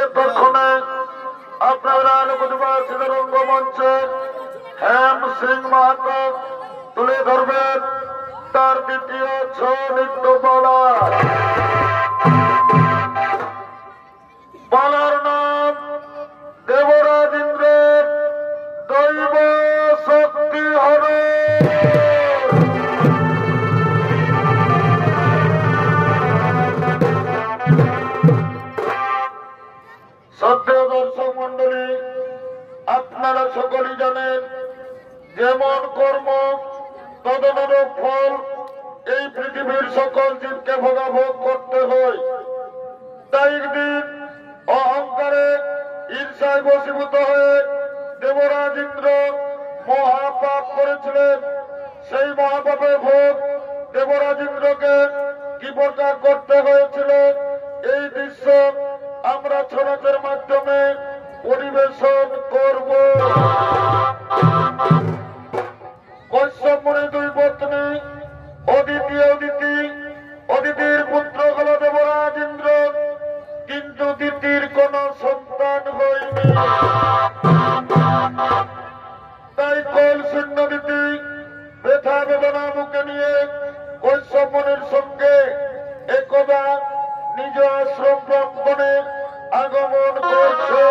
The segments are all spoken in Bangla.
এতক্ষণে আপনারা অনুমতিবাসীর রঙ্গমঞ্চে হেম সিং মাহাতো তুলে ধরবেন তার দ্বিতীয় ছৌ নৃত্য পালা। পালার নাম দেবরাজ ইন্দ্রের দৈব শক্তি হবে। শ্রদ্ধেয় দর্শক মন্ডলী, আপনারা সকলেই জানেন যেমন কর্ম তদনুরূপ ফল এই পৃথিবীর সকল জীবকে ভোগাভোগ করতে হয়। তাই একদিন অহংকারে ঈর্ষায় বশীভূত হয়ে দেবরাজ ইন্দ্র মহাপাপ করেছিলেন। সেই মহাপাপের ভোগ দেবরাজ ইন্দ্রকে কি প্রকার করতে হয়েছিল এই দৃশ্য আমরা ছৌ নাচের মাধ্যমে পরিবেশন করব। কশ্যপ মুনির দুই পত্নী অদিতি অদিতির পুত্র হল দেবরাজ ইন্দ্র, কিন্তু দিতির কোন সন্তান হয়নি। তাই কল শূন্য দিতি ব্যথা বেদনা মুখে নিয়ে কশ্যপ মুনির সঙ্গে একদা নিজ আশ্রম প্রাঙ্গণে আগমন করছে।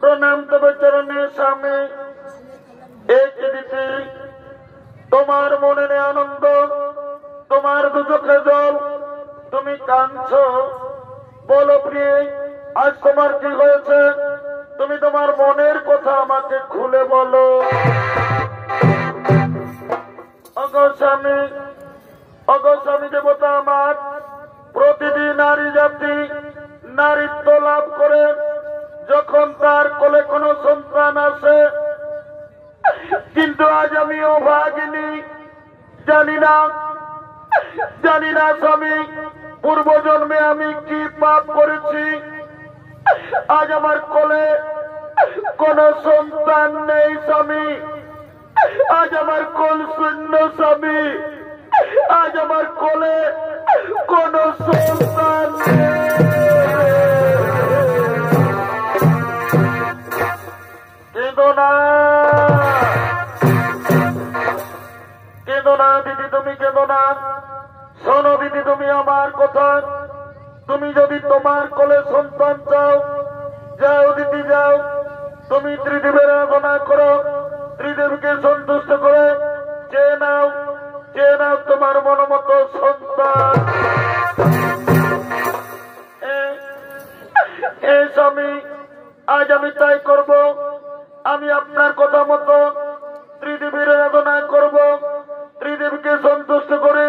প্রণাম তবে চরণের সামনে। এক দিতে তোমার মনে আনন্দ, তোমার দু চোখে জল, তুমি কাঁদছ। বলো প্রিয়ে, আজ তোমার কি হয়েছে? তুমি তোমার মনের কথা আমাকে খুলে বলো। অগস্বামী দেবতা আমার, প্রতিটি নারী জাতি নারীত্ব লাভ করে যখন তার কোলে কোনো সন্তান আসে, কিন্তু আজ আমি অভাগিনী। জানি না স্বামী, পূর্বজন্মে আমি কি পাপ করেছি। আজ আমার কোলে কোনো সন্তান নেই স্বামী। আজ আমার কোল শূন্য স্বামী, আজ আমার কোলে কোন সন্তান কেঁদো না, কেঁদো না দিদি, তুমি কেঁদো না। শোনো দিদি, তুমি আমার কথা, তুমি যদি তোমার কোলে সন্তান চাও, যাও দিদি যাও, তুমি ত্রিদেবের আরাধনা করো, ত্রিদেবকে সন্তুষ্ট করে চেয়ে নাও, চেয়ে নাও তোমার মনোমতো সন্তান। স্বামী, আজ আমি তাই করব, আমি আপনার কথা মতো ত্রিদেবীর আরাধনা করব, ত্রিদেবীকে সন্তুষ্ট করে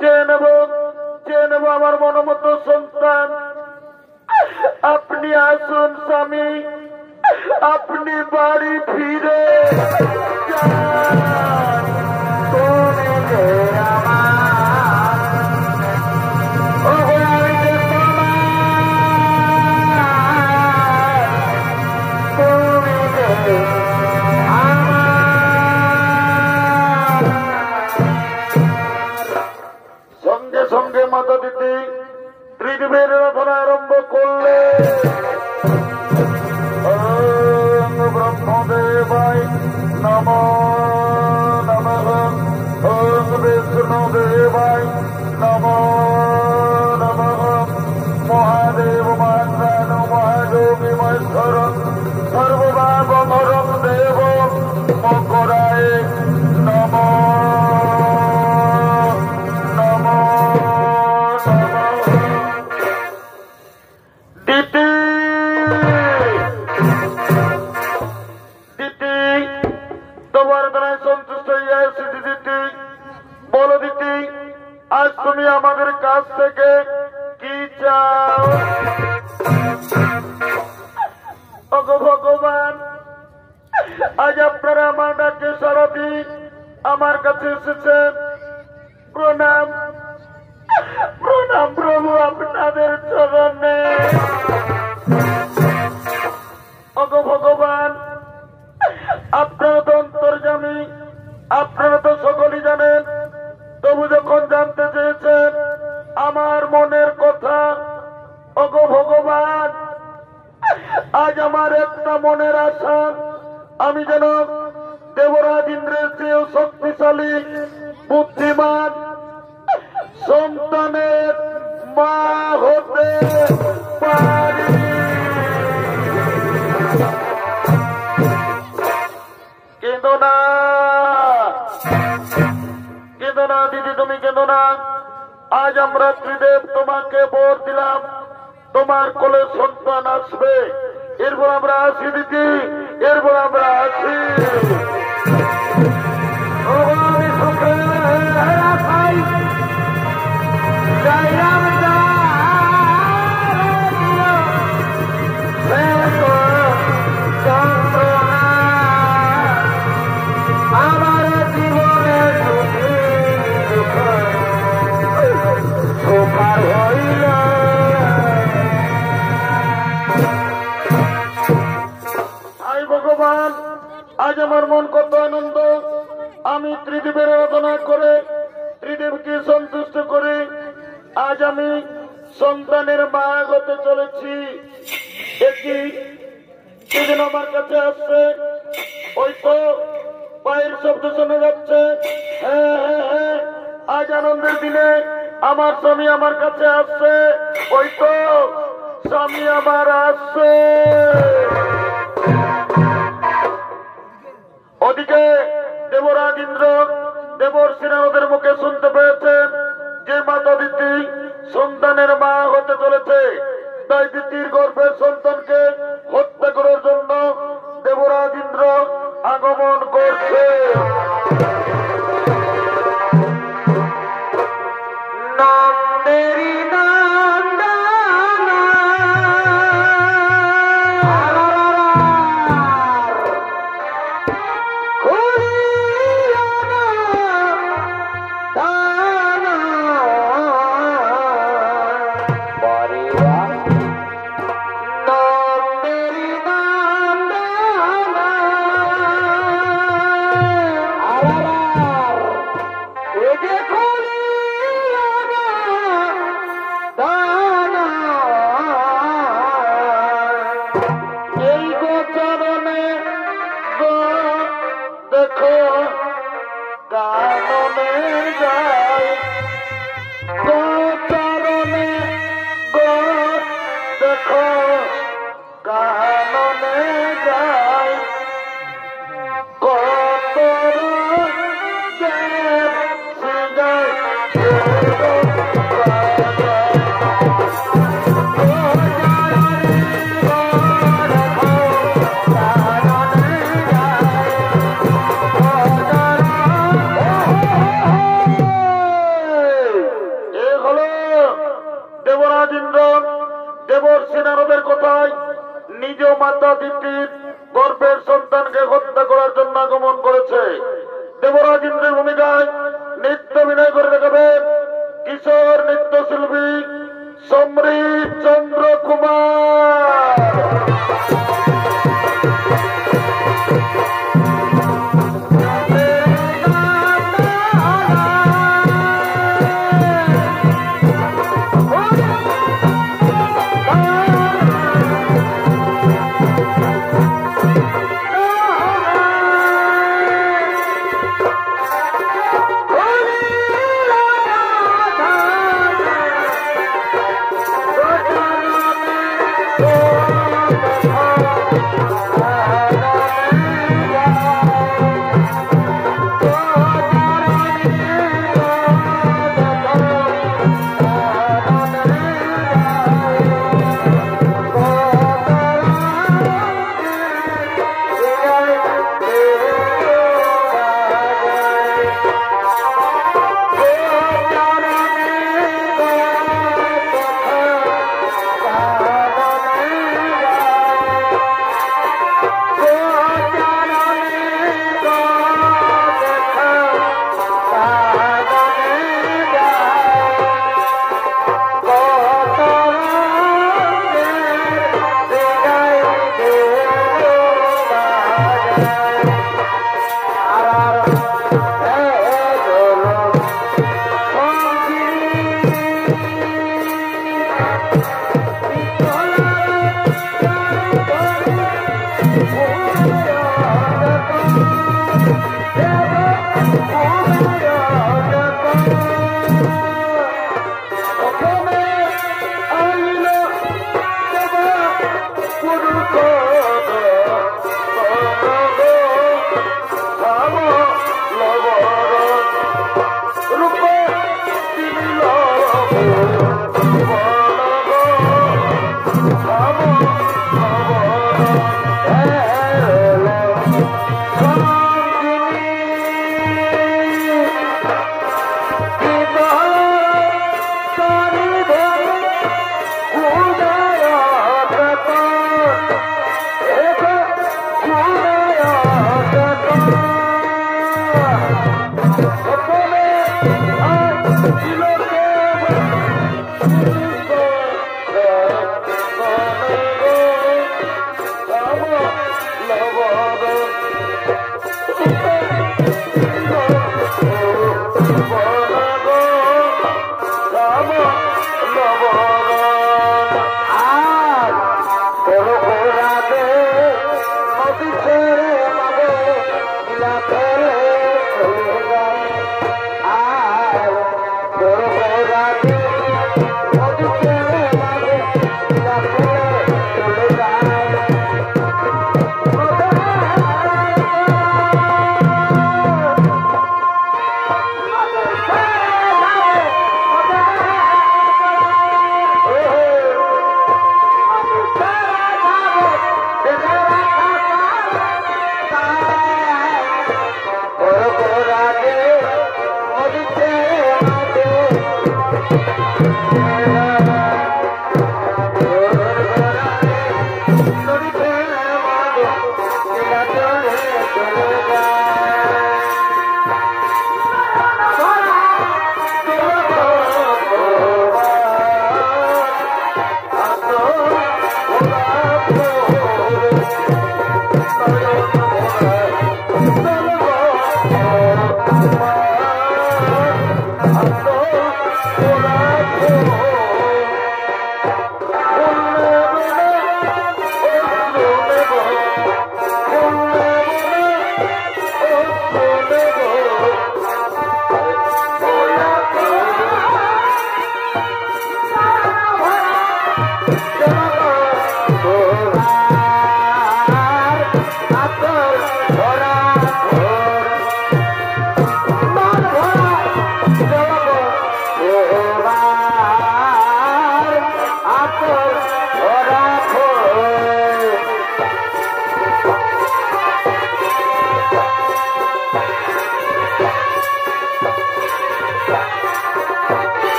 চেয়ে নেব, চেয়ে নেব আমার মনোমতো সন্তান। আপনি আসুন স্বামী, আপনি বাড়ি ফিরে যান। তুমি যে আমার, তুমি যে সঙ্গে সঙ্গে মাতা দিতে ত্রিদেবের আরাধনা আরম্ভ করলে ব্রহ্মদেবায় নমো নমঃ, ওম বিষ্ণুদেবায় নমো নমঃ, মহাদেব মহাত্মান মহাযোগী মহেশ্বর সর্বভাবমরম দেব মকরায় নমো নমো নমঃ। দিতি তোমার দ্বারাই সন্তুষ্ট হইয়া এসেছি দিদি, বলো দিদি, আজ তুমি আমাদের কাছ থেকে কি চাও? ওগো ভগবান, আজ আপনারা আমার ডাকে সাড়া দিয়ে আমার কাছে এসেছেন। প্রণাম প্রণাম প্রভু আপনাদের চরণে। ওগো ভগবান, আপনারা তো অন্তর্যামী, আপনারা তো সকলেই জানেন, তবু যখন জানতে চেয়েছেন আমার মনের কথা, ওগো ভগবান, আজ আমার একটা মনের আশা, আমি যেন দেবরাজ ইন্দ্রের চেয়েও শক্তিশালী বুদ্ধিমান সন্তানের মা হতে পারি। কেঁদো না, কেঁদো না দিদি, তুমি কেঁদো না। আজ আমরা ত্রিদেব তোমাকে বর দিলাম, তোমার কোলে সন্তান আসবে। এরপর আমরা আসি দিদি, এরপর আমরা আসি। আমার জীবনে সুপার হইল, আই ভগবান, আজ আমার মন কত আনন্দ। আমি ত্রিদেবের আরাধনা করে, ত্রিদেবকে সন্তুষ্ট করে আজ আমি সন্তানের মা হতে চলেছি। একই সেদিন আমার কাছে আসছে, ওই তো পায়ের শব্দ শোনা যাচ্ছে। হ্যাঁ হ্যাঁ হ্যাঁ, আজ আনন্দের দিনে আমার স্বামী আমার কাছে আসছে, ওই তো স্বামী আমার আসছে। ওদিকে দেবরাজ ইন্দ্র দেবর্ষিরা ওদের মুখে শুনতে পেয়েছেন যে মাতা দিতি সন্তানের মা হতে চলেছে, তাই দিতির গর্ভের সন্তানকে হত্যা করার জন্য দেবরাজ ইন্দ্র আগমন করছে। দেখো কাননে যায় গো চরণে গো দেখো কাননে যায় কত দেবর্ষি নারদের কথায় নিজ মাতা দিতির গর্ভের সন্তানকে হত্যা করার জন্য আগমন করেছে। দেবরাজ ইন্দ্রের ভূমিকায় নৃত্য অভিনয় করে দেখাবেন কিশোর নৃত্যশিল্পী সমৃত চন্দ্র কুমার।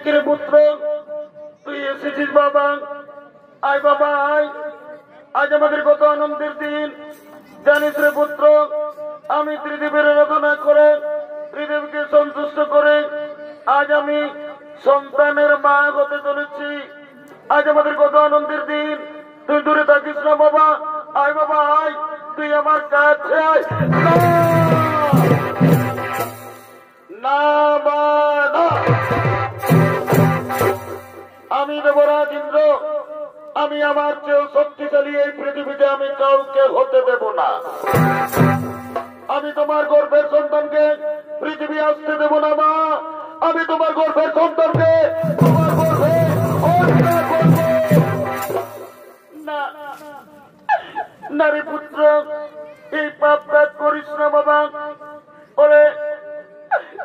কিরে পুত্র, তুই এসেছিস বাবা? আয় বাবা আয়, আজ আমাদের কত আনন্দের দিন জানিস রে পুত্র। আমি ত্রিদেবের আরাধনা করে, ত্রিদেবকে সন্তুষ্ট করে আজ আমি সন্তানের মা হতে চলেছি। আজ আমাদের কত আনন্দের দিন। তুই দূরে থাকিস না বাবা, আয় বাবা আয়, তুই আমার কাছে আয়। না মা না, আমি দেবরাজ ইন্দ্র, আমি আমার চেয়েও শক্তিশালী এই পৃথিবীতে আমি কাউকে হতে দেব না। আমি তোমার গর্ভের সন্তানকে পৃথিবী আসতে দেব না মা। আমি তোমার গর্ভের সন্তানকে তোমার গর্ভে হত্যা করব না। নারী পুত্র, এই পাপ কাজ করিস না বাবা। ওরে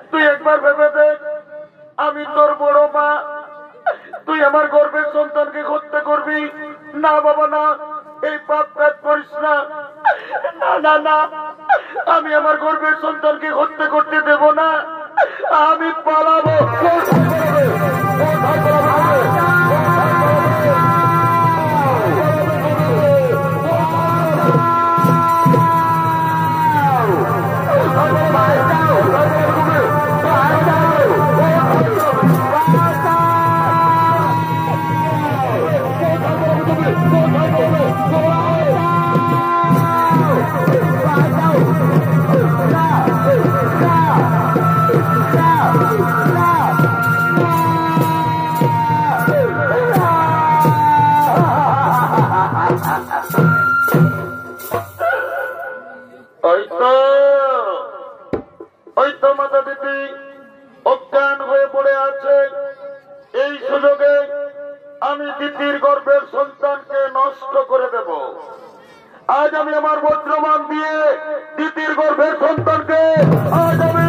তুই একবার ভেবে দেখ, আমি তোর বড় মা, তুই আমার গর্ভের সন্তানকে হত্যা করবি না বাবা না, এই পাপ কাজ করিস না। না না না, আমি আমার গর্ভের সন্তানকে হত্যা করতে দেব না। আমি পালাবো। ওই তো মাতা দিদি অজ্ঞান হয়ে পড়ে আছে। এই সুযোগে আমি দিদির গর্ভের সন্তানকে নষ্ট করে দেব। আজ আমি আমার বজ্রবাণ দিয়ে দিদির গর্ভের সন্তানকে আজ আমি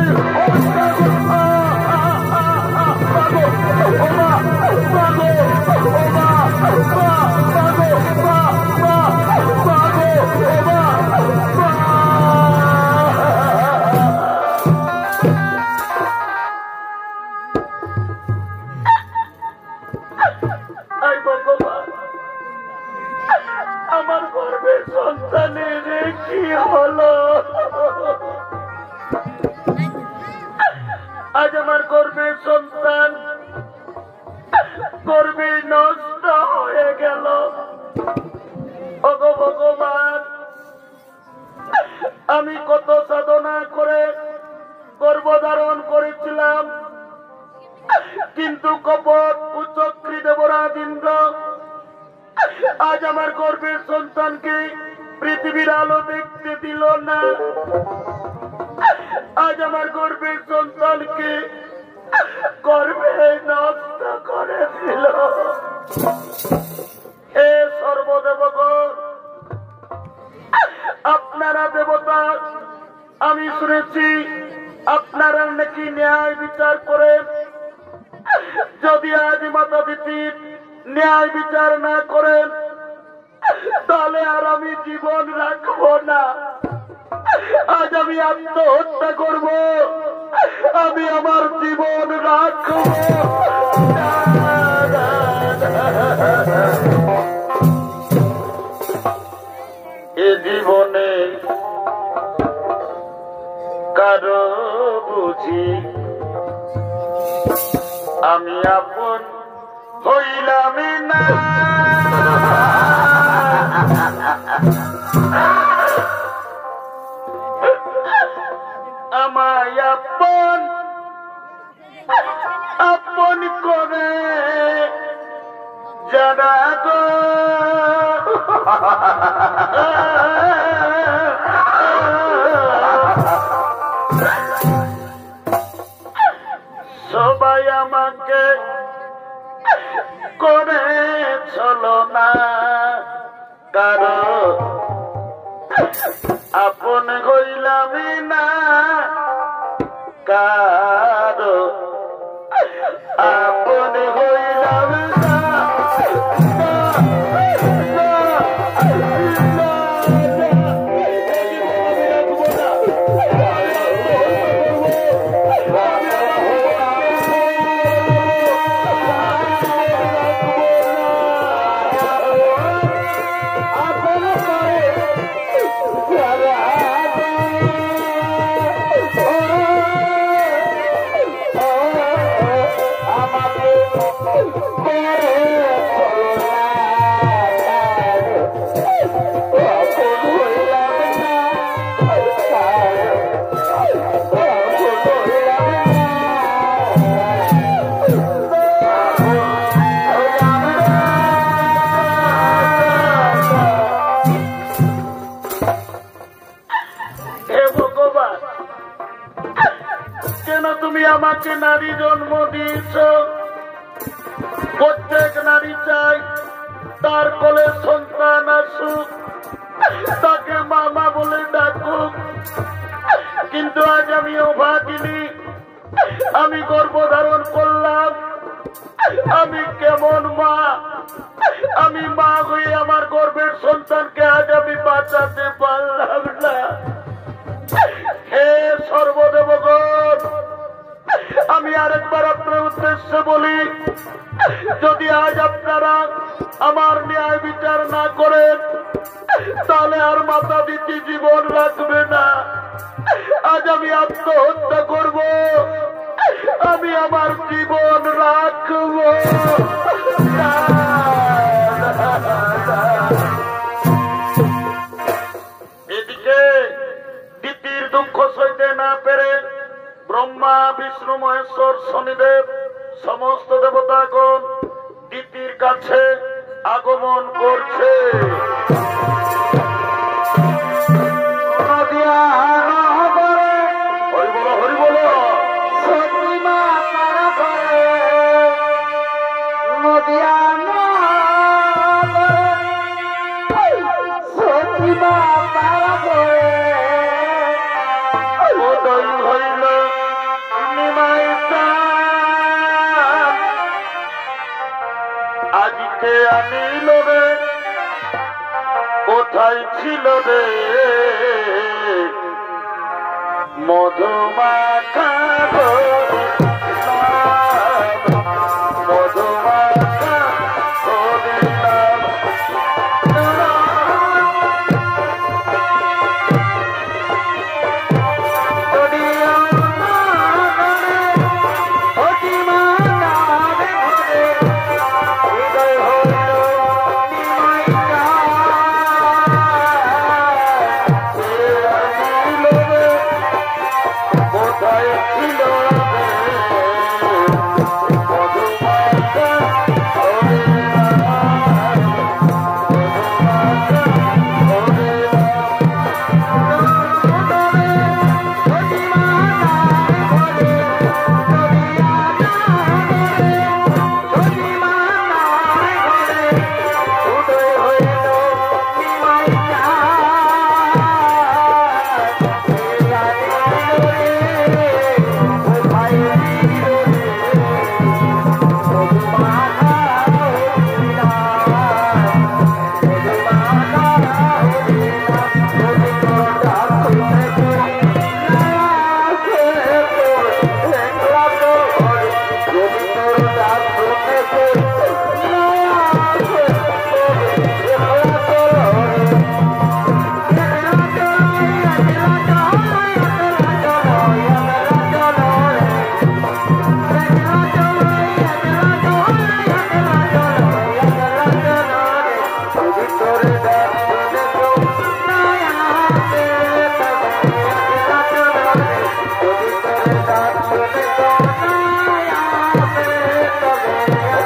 আমার গর্ভের সন্তানের কি হলো? আজ আমার গর্ভের সন্তান গর্ভে নষ্ট হয়ে গেল। ওগো ভগবান, আমি কত সাধনা করে গর্ভধারণ করেছিলাম, কিন্তু কপট কুচক্রী দেবরাজ ইন্দ্র আজ আমার গর্ভের সন্তানকে পৃথিবীর আলো দেখতে দিল না। আজ আমার গর্ভের সন্তানকে গর্ভে নষ্ট করে দিল। হে সর্বদেবগণ, আপনারা দেবতা, আমি শুনেছি আপনারা নাকি ন্যায় বিচার করেন। যদি আজ মাতা দিদির ন্যায় বিচার না করেন তাহলে আর আমি জীবন রাখবো না। আজ আমি আত্মহত্যা করব, আমি আমার জীবন রাখবো। এ জীবনে কারো বুঝি আমি আপন হইলাম না। আমায় আপন আপন করে যারা গো সবাই আমাকে করে চলো না, কারো আপন হইলাম না, কারো আপন হইলাম না। দিয়েছ। প্রত্যেক নারী চাই তার কোলে সন্তান আসুক, তাকে মামা বলে ডাকুক, কিন্তু আজ আমি অভাগিনী, আমি গর্ভধারণ করলাম, আমি কেমন মা? আমি মা হয়ে আমার গর্ভের সন্তানকে আজ আমি বাঁচাতে পারলাম না। হে সর্বদেবগণ, আমি আরেকবার আপনার উদ্দেশ্যে বলি, যদি আজ আপনারা আমার ন্যায় বিচার না করেন তাহলে আর মাতা দিতে জীবন রাখবে না। আজ আমি আত্মহত্যা করব, আমি আমার জীবন রাখব না। এদিকে দিতির দুঃখ সইতে না পেরে ব্রহ্মা, বিষ্ণু, মহেশ্বর, শনিদেব সমস্ত দেবতাগণ দিতির কাছে আগমন করছে। আজকে আনিল রে, কোথায় ছিল রে মধুমাখা মধুমাখা হরিনাম।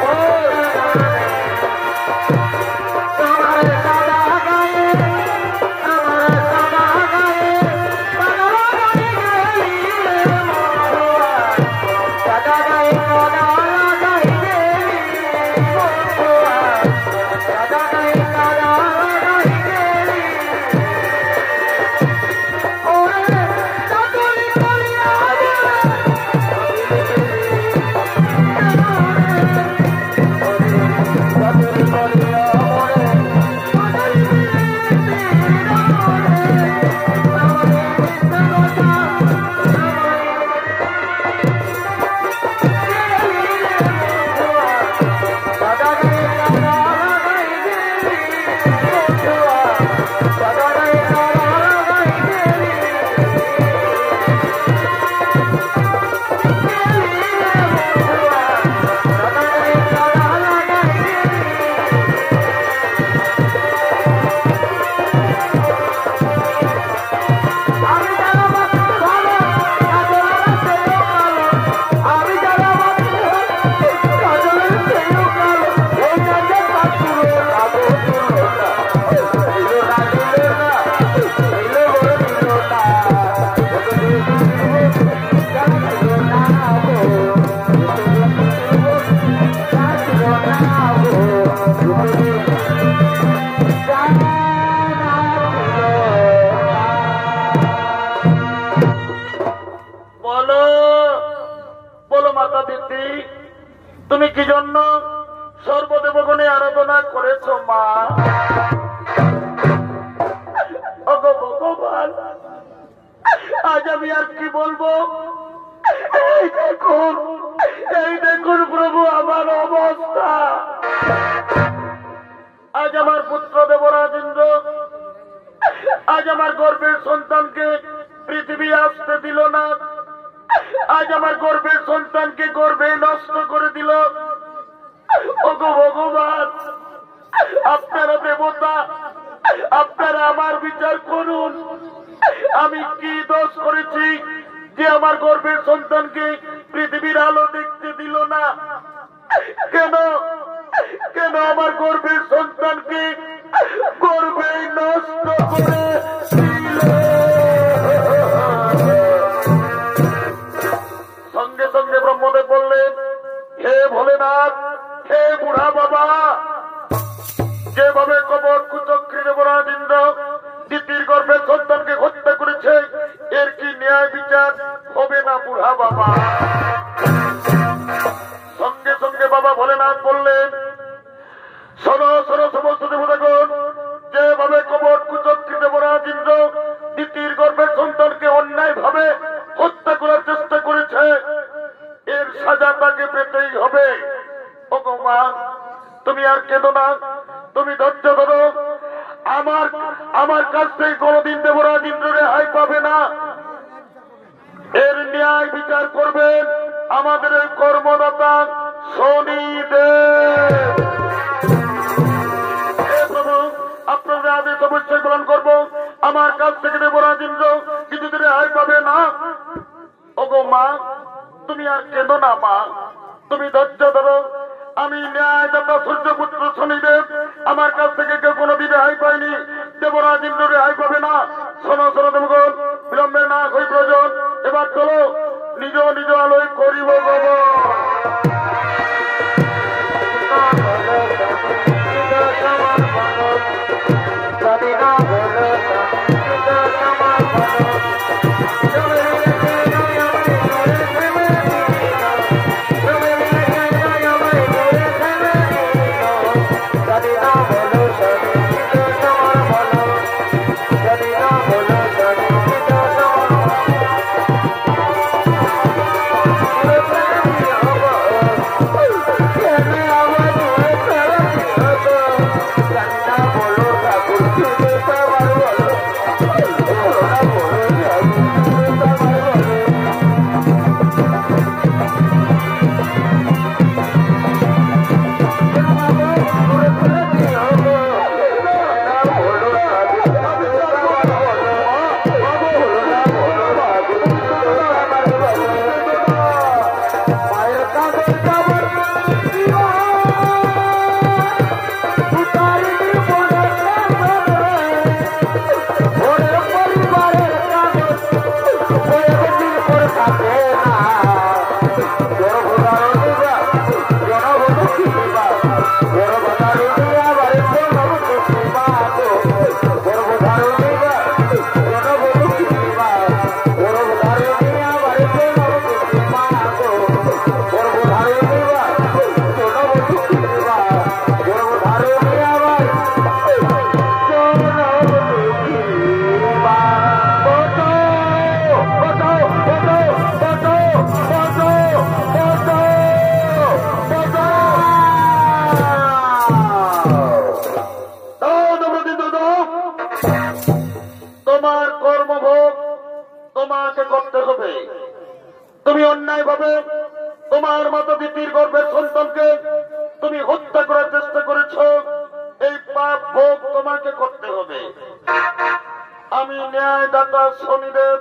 Oh তুমি কি জন্য সর্বদেবগণে আরাধনা করেছ মা? ওগো ভগবান, আজ আমি আর কি বলবো? এই দেখুন প্রভু আমার অবস্থা। আজ আমার পুত্র দেবরাজ ইন্দ্র আজ আমার গর্ভের সন্তানকে পৃথিবী আসতে দিল না। আজ আমার গর্ভের সন্তানকে গর্ভে নষ্ট করে দিল। ওগো ভগবান, আপনারা দেবতা, আপনারা আমার বিচার করুন। আমি কি দোষ করেছি যে আমার গর্ভের সন্তানকে পৃথিবীর আলো দেখতে দিল না? কেন কেন আমার গর্ভের সন্তানকে গর্ভে নষ্ট করে দিল? সঙ্গে সঙ্গে ব্রহ্মদেব বললেন, হে ভোলেনাথ, হে বুড়া বাবা, যেভাবে কবর কুচক্রী দেবরাজ ইন্দ্র দিতির গর্ভের সন্তানকে হত্যা করেছে, এর কি ন্যায় বিচার হবে না বুড়া বাবা? সঙ্গে সঙ্গে বাবা ভোলেনাথ বললেন, শোনো শোনো সমস্ত দেবতাগণ, যেভাবে কবর কুচক্রী দেবরাজ ইন্দ্র দিতির গর্ভের সন্তানকে অন্যায় ভাবে হত্যা করার চেষ্টা করেছে, এর সাজা তাকে পেতেই হবে। ওগো মা, তুমি আর কেঁদো না, তুমি ধৈর্য ধরো। আমার কাছ থেকে কোনদিন দেবরাজ ইন্দ্র রেহাই পাবে না। এর ন্যায় বিচার করবেন আমাদের এই কর্মদাতা শনিদেব। প্রভু, আপনাদের আদেশ অবশ্যই পালন করবো। আমার কাছ থেকে দেবরাজ ইন্দ্র কিছুদিন রেহাই পাবে না। ওগো মা, তুমি আর কেঁদো না মা, তুমি ধৈর্য ধরো। আমি ন্যায়দাতা সূর্যপুত্র শনিদেব, আমার কাছ থেকে কেউ কোনোদিন রেহাই পায়নি। দেবরাজ ইন্দ্র রেহাই পাবে না। শোনো শোনো দেবগণ, বিলম্বের না হই প্রয়োজন। এবার চলো নিজ নিজ আলোয় করিব গব। তুমি অন্যায় ভাবে তোমার মতো দিতির গর্ভের সন্তানকে তুমি হত্যা করার চেষ্টা করেছ, এই পাপ ভোগ তোমাকে করতে হবে। আমি ন্যায়দাতা শনিদেব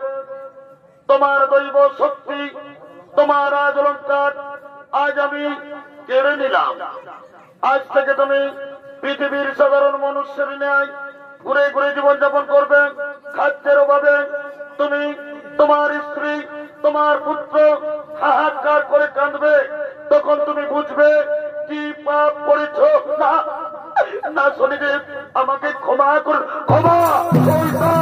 তোমার দৈব শক্তি, তোমার রাজ অলঙ্কার আজ আমি কেড়ে নিলাম। আজ থেকে তুমি পৃথিবীর সাধারণ মানুষের ন্যায় ঘুরে ঘুরে জীবনযাপন করবে। খাদ্যের অভাবে তুমি, তোমার স্ত্রী, তোমার পুত্র হাহাকার করে কাঁদবে। তখন তুমি বুঝবে কি পাপ করেছ। না না শনিদেব, আমাকে ক্ষমা করুন। ক্ষমা ক্ষমা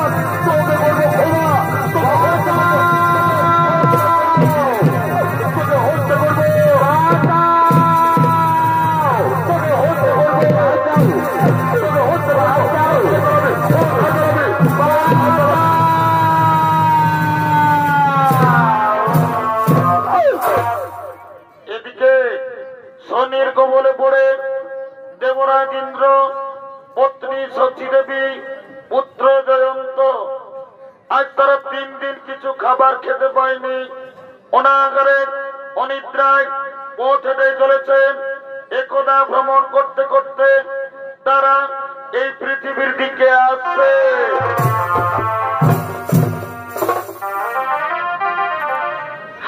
শনির কবলে পড়ে দেবরাজ ইন্দ্র, পত্নী শচী দেবী, পুত্র জয়ন্ত আজ তারা 3 দিন কিছু খাবার খেতে পায়নি। অনাহারে অনিদ্রায় পথ হেঁটে চলেছেন। একদা ভ্রমণ করতে করতে তারা এই পৃথিবীর দিকে আসছে।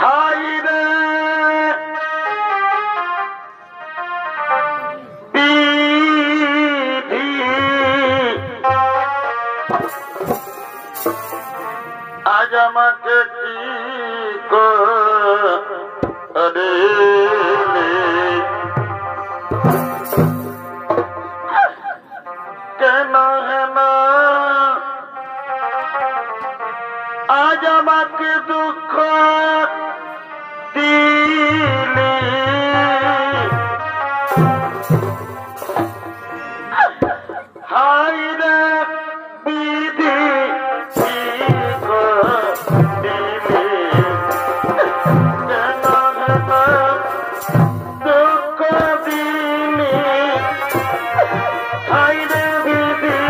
হাই রে বিধি, আজ আমাকে কি করে কেন হেনা, আজ আমাকে দুঃখ দিলি। হাই রে বিধি কি দিলি, কেন হেনা দুঃখ দিলি। হাই রে বিধি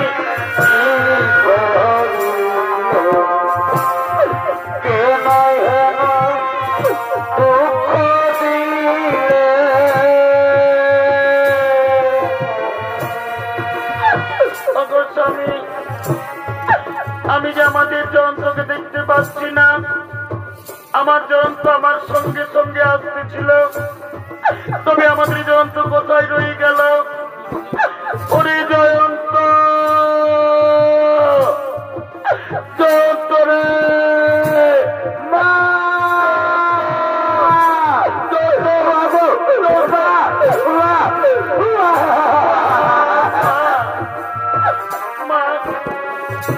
কেন হেনা দুঃখ দিলে। স্বামী, আমি যে আমাদের জয়ন্তকে দেখতে পাচ্ছি না। আমার জয়ন্ত আমার সঙ্গে সঙ্গে আসতেছিল, তবে আমাদের জয়ন্ত কোথায় রয়ে গেল? ওরে জয়ন্ত, জয়ন্ত রে মা, জয়ন্ত বাবু,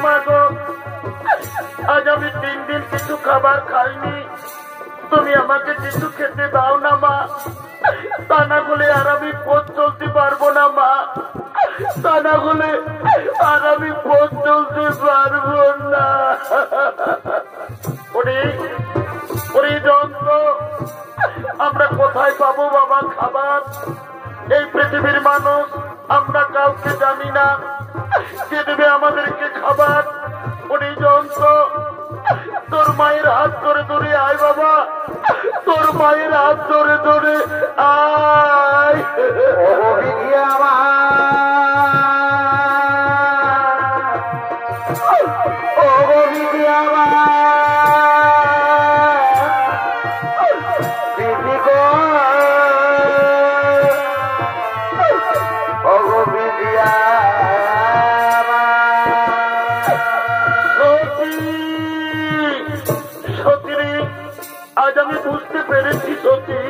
মা গো, আজ আমি 3 দিন কিছু খাবার খাইনি। তুমি আমাকে কিছু খেতে দাও না মা, তা না হলে আর আমি পথ চলতে পারবো না মা, তা না হলে আর আমি পথ চলতে পারবো না। ওরে জয়ন্ত, আমরা কোথায় পাবো বাবা খাবার? এই পৃথিবীর মানুষ আমরা কাউকে জানি না, কে দেবে আমাদেরকে খাবার? ওরে জয়ন্ত, তোর মায়ের হাত ধরে ধরে আয় বাবা, তোর মায়ের হাত ধরে ধরে আয়। আজ আমি বুঝতে পেরেছি সত্যি,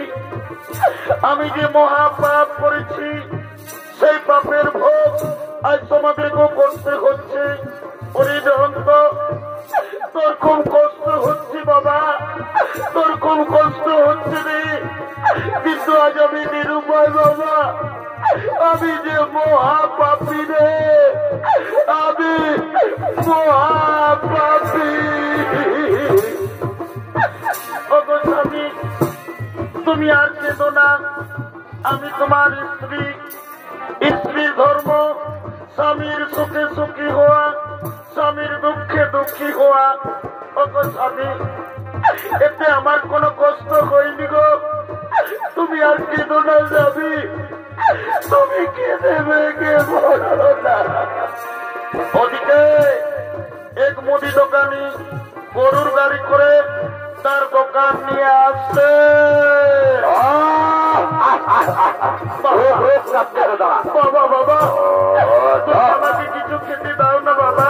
আমি যে মহাপাপ করেছি সেই পাপের ভোগ আজ তোমাদেরকেও করতে হচ্ছে। ওরে জয়ন্ত, তোর খুব কষ্ট হচ্ছে বাবা, তোর খুব কষ্ট হচ্ছে রে, কিন্তু আজ আমি নিরুপায় বাবা, আমি যে মহাপাপী রে, আমি মহাপাপী। স্বামী, তুমি আর কেঁদো না, আমি তোমার স্ত্রী। স্ত্রীর ধর্ম স্বামীর সুখে সুখী হওয়া, স্বামীর দুঃখে দুঃখী হওয়া। স্বামী, এতে আমার কোনো কষ্ট হয়নি গো, তুমি আর কেঁদো না স্বামী, তুমি কেঁদে ভেঙে বলো না। ওদিকে এক মুদি দোকানি গরুর গাড়ি করে তার দোকান নিয়ে আসছে। বাবা বাবা, তুমি আমাকে কিছু খেতে দাও না বাবা,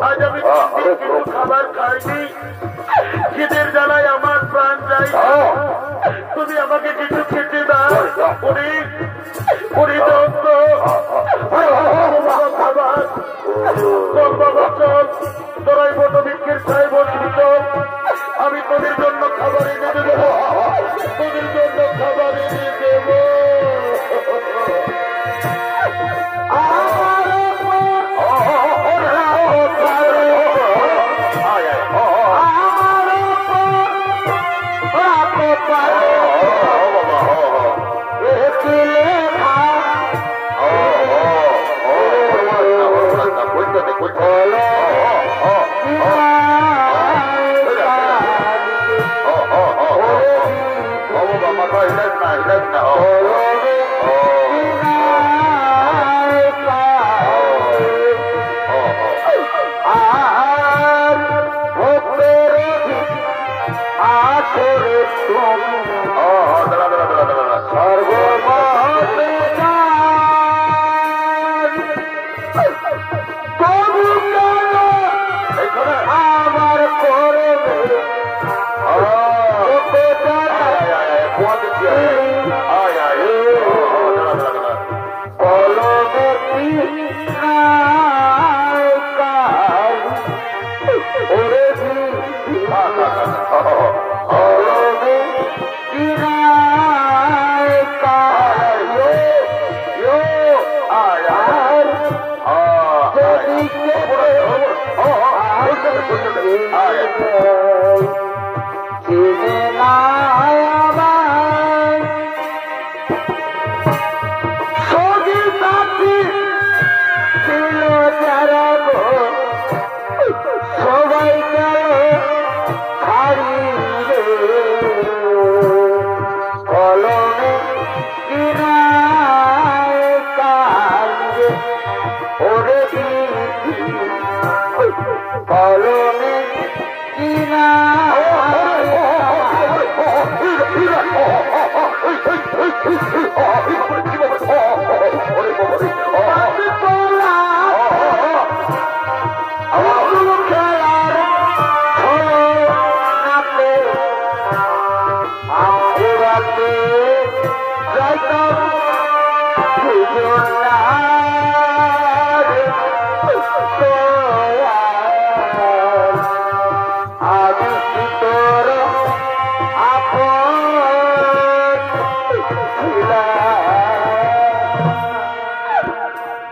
আজ আমি কিছু খাবার খাইনি, খিদের জ্বালায় আমার প্রাণ যায়। তুমি আমাকে কিছু খেতে দাও। ওরে জয়ন্ত, খাবার চল বাবা, চল, তোরাই বটো ভিক্ষের চাই বসবি, চল, আমি তোদের জন্য খাবার এনে দেবো, তোদের জন্য খাবার এনে দেবো।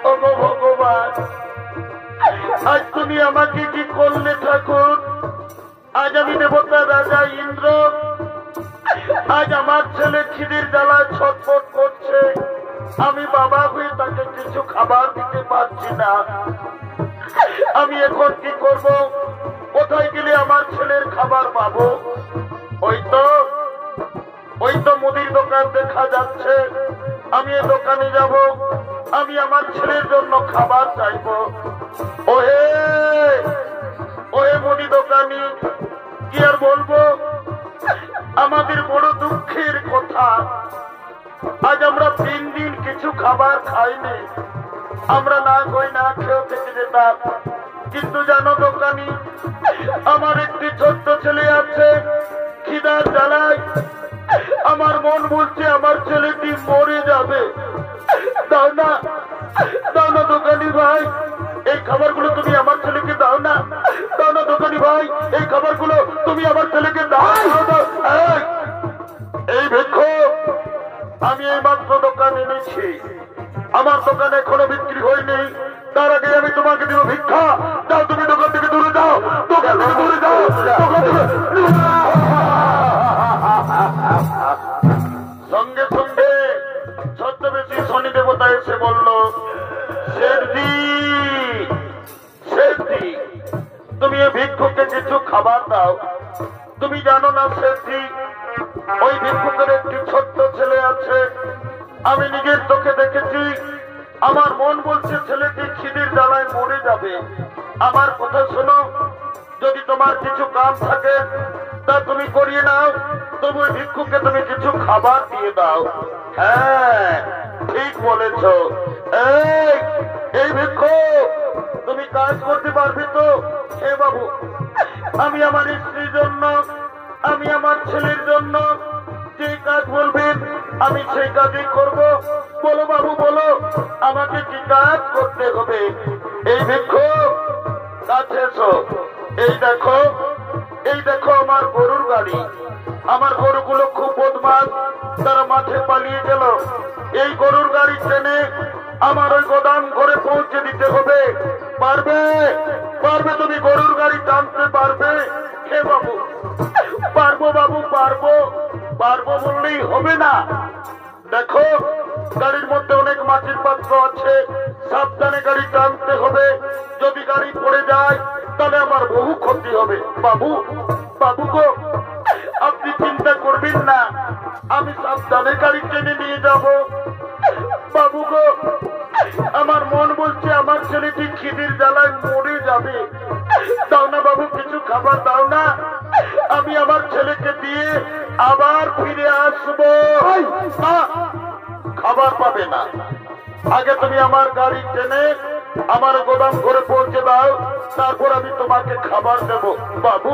ওগো ভগবান, আজ তুমি আমাকে কি করলে ঠাকুর? আজ আমি দেবতা রাজা ইন্দ্র, আজ আমার ছেলে খিদের জ্বালায় ছটফট করছে, আমি বাবা হয়ে তাকে কিছু খাবার দিতে পারছি না। আমি এখন কি করব? কোথায় গেলে আমার ছেলের খাবার পাবো? ওই তো মুদির দোকান দেখা যাচ্ছে, আমি এই দোকানে যাব, আমি আমার ছেলের জন্য খাবার চাইব। ওহে ওহে মুদি দোকানি, কি আর বলবো, আমাদের বড় দুঃখের কথা, আজ আমরা 3 দিন কিছু খাবার খাইনি, আমরা না কই না খেয়েও থেকে যেতাম। কিন্তু জানো দোকানি, আমার একটি ছোট্ট ছেলে আছে, খিদার জ্বালায় আমার মন বলছে আমার ছেলেটি মরে যাবে। দাও না দোকানি ভাই, এই খাবারগুলো তুমি আমার ছেলেকে দাও না। দাও না দোকানি ভাই, এই খাবারগুলো তুমি আমার ছেলেকে দাও। এই ভিক্ষুক, আমি এই মাত্র দোকান এনেছি, আমার দোকান এখনো বিক্রি হয়নি, তার আগে আমি তোমাকে দিব ভিক্ষা। যাও, তুমি দোকান থেকে দূরে যাও, দোকান থেকে দূরে যাও, দোকান থেকে। সঙ্গে সঙ্গে ছদ্মবেশী শনি দেবতা এসে বলল, শেঠজি, তুমি এই ভিক্ষুককে কিছু খাবার দাও। তুমি জানো না শেঠজি, ওই ভিক্ষুকের একটি ছোট্ট ছেলে আছে, আমি নিজের চোখে দেখেছি, আমার মন বলছে ছেলেটি খিদের জ্বালায় মরে যাবে। আমার কথা শোনো, যদি তোমার কিছু কাজ থাকে তা তুমি করিয়ে নাও, তবু ভিক্ষুককে তুমি কিছু খাবার দিয়ে দাও। হ্যাঁ, ঠিক বলেছ। এই ভিক্ষুক, তুমি কাজ করতে পারবে তো? হে বাবু, আমি আমার স্ত্রীর জন্য, আমি আমার ছেলের জন্য যে কাজ বলবেন আমি সেই কাজই করব। বলো বাবু, বলো আমাকে কি কাজ করতে হবে? এই ভিক্ষুক, কাছে এসো। এই দেখো আমার গরুর গাড়ি, আমার গরুগুলো খুব বদমাশ, তারা মাঠে পালিয়ে গেল। এই গরুর গাড়ি ট্রেনে আমার ওই গোদাম ঘরে পৌঁছে দিতে হবে। পারবে তুমি গরুর গাড়ি টানতে পারবে? হে বাবু, পারবো বাবু, পারবো বললেই হবে না। দেখো, গাড়ির মধ্যে অনেক মাটির পাত্র আছে, সাবধানে গাড়ি টানতে হবে, যদি গাড়ি পড়ে যায় তাহলে আমার বহু ক্ষতি হবে। বাবু গো, আপনি চিন্তা করবেন না, আমি সাবধানে গাড়ি টেনে নিয়ে যাব। বাবু গো, আমার মন বলছে আমার ছেলেটি খিদের জ্বালায় মরে যাবে। দাও না বাবু, কিছু খাবার দাও না, আমি আমার ছেলেকে দিয়ে আবার ফিরে আসবো। খাবার পাবে না, আগে তুমি আমার গাড়ি টেনে আমার গোদাম ঘরে পৌঁছে দাও, তারপর আমি তোমাকে খাবার দেব। বাবু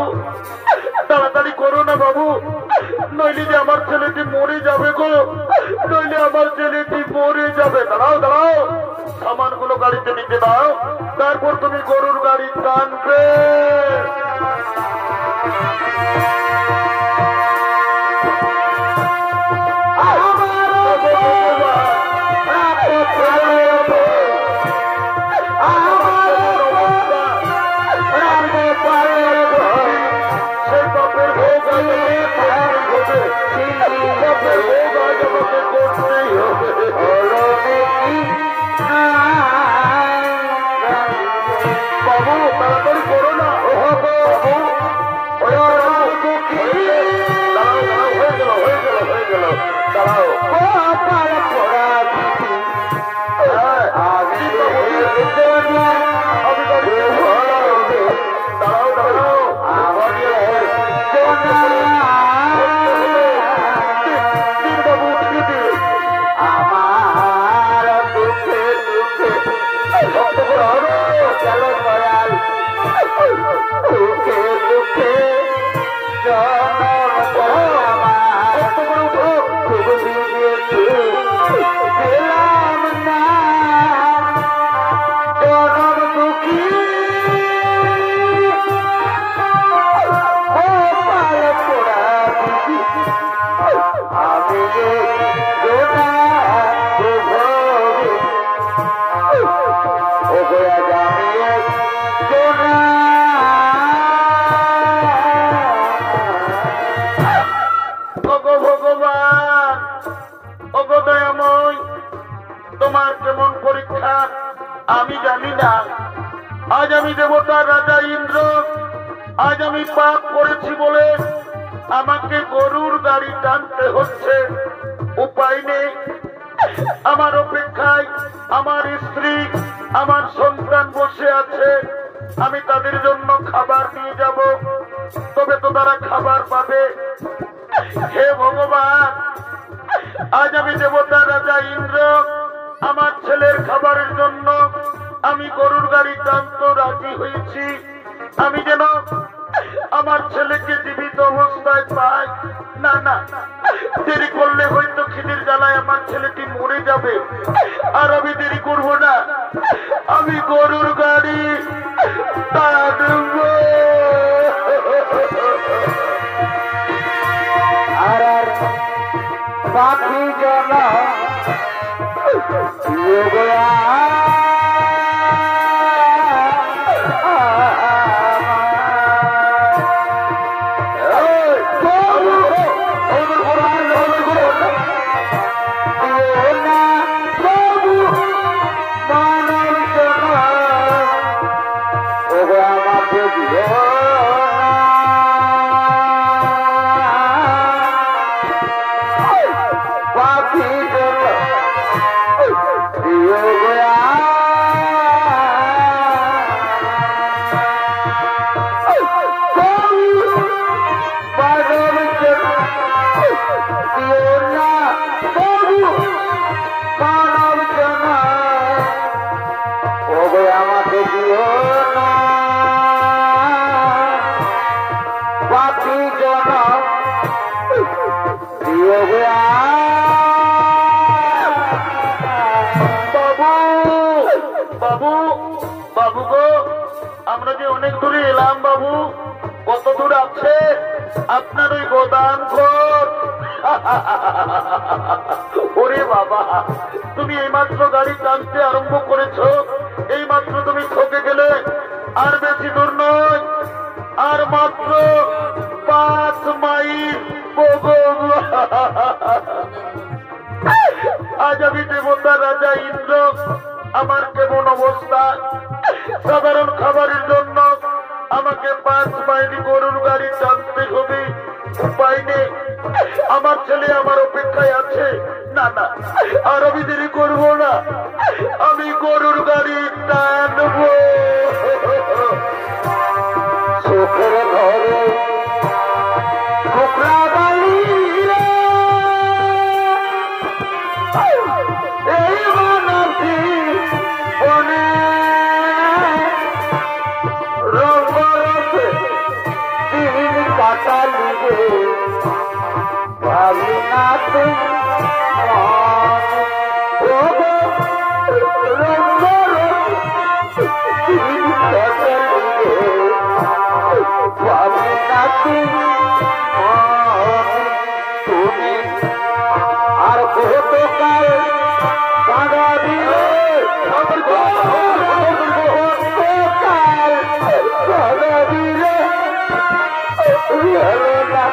তাড়াতাড়ি করো না বাবু, নইলে যে আমার ছেলেটি মরে যাবে গো, নইলে আমার ছেলেটি মরে যাবে। দাঁড়াও, সামানগুলো গাড়িতে নিতে দাও, তারপর তুমি গরুর গাড়ি টানবে। বাবু তাড়াতাড়ি করো না। দয়াময়, তোমার কেমন পরীক্ষা আমি জানি না। আজ আমি দেবতার রাজা ইন্দ্র, আজ আমি পাপ করেছি বলে আমাকে গরুর গাড়ি টানতে হচ্ছে। উপায় নেই, আমার অপেক্ষায় আমার স্ত্রী আমার সন্তান বসে আছে। আমি তাদের জন্য খাবার নিয়ে যাব, তবে তো তারা খাবার পাবে। হে ভগবান, আজ আমি দেবতা রাজা ইন্দ্র আমার ছেলের খাবারের জন্য আমি গরুর গাড়ি টানতে রাজি হয়েছি। আমি যেন আমার ছেলেকে জীবিত অবস্থায় পাই। না না, দেরি করলে হয়তো খিদের জ্বালায় আমার ছেলেটি মরে যাবে। আর আমি দেরি করব না, আমি গরুর গাড়ি টানব। আর পাখি জন বাবু, বাবু গো, আমরা যে অনেক দূরে এলাম বাবু। কত দূর আছে আপনার ওই গোদাম ঘর? ওরে বাবা, তুমি এইমাত্র গাড়ি টানতে আরম্ভ করেছো, এইমাত্র তুমি ঠকে গেলে। আর বেশি দূর নয়, আর মাত্র 5 মাইল। আজ আমি দেবতা রাজা ইন্দ্র, আমার কেমন অবস্থা। সাধারণ খাবারের জন্য আমাকে 5 মাইল গরুর গাড়ি টানতে হবে। উপায় নেই, আমার ছেলে আমার অপেক্ষায় আছে। না না, আর আমি দেরি করবো না, আমি গরুর গাড়ি টানবো। চোখের ঘরে কুকরা বালি এই মানবী বনে রঙরসে দিন কাটালিবে। ভাবি না তুমি রঙরসে দিন কাটালিবে। ভাবি না তুমি আর বহুতকাল কাঁদা দিলে কাঁদা দিলে হলো না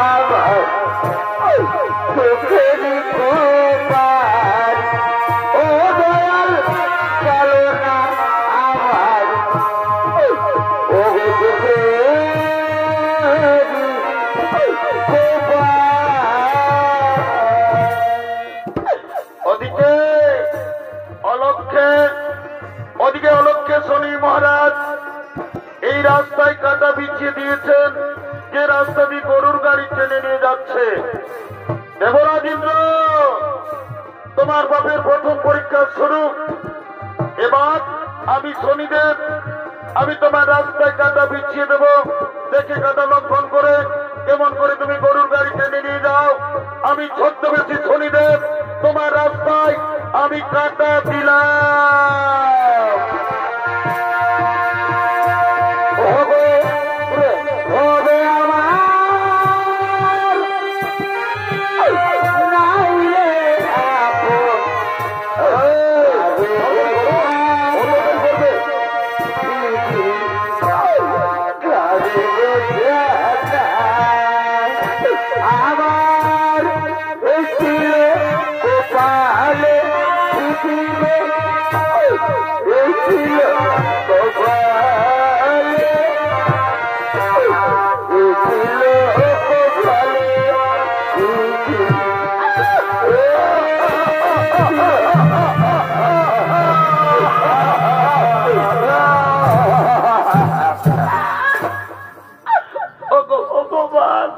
আমার চোখেরই কোপার। ও দয়াল গেল না আমার ও চোখেরই কোপার। ওদিকে অলক্ষে শনি মহারাজ এই রাস্তায় কাটা বিছিয়ে দিয়েছেন, যে রাস্তা দিয়ে গরুর গাড়ি টেনে নিয়ে যাচ্ছে। দেবরাজ ইন্দ্র, তোমার বাপের প্রথম পরীক্ষা শুরু। এবার আমি শনিদেব, আমি তোমার রাস্তায় কাটা বিছিয়ে দেব। দেখে কাটা লঙ্ঘন করে কেমন করে তুমি গরুর গাড়ি টেনে নিয়ে যাও। আমি ছদ্মবেশী শনিদেব, তোমার রাস্তায় আমি কাটা দিলাম। হবে হবে আমার নাইলে আপন আমার ছিল কপালে, ছিল কপালে, ভগবান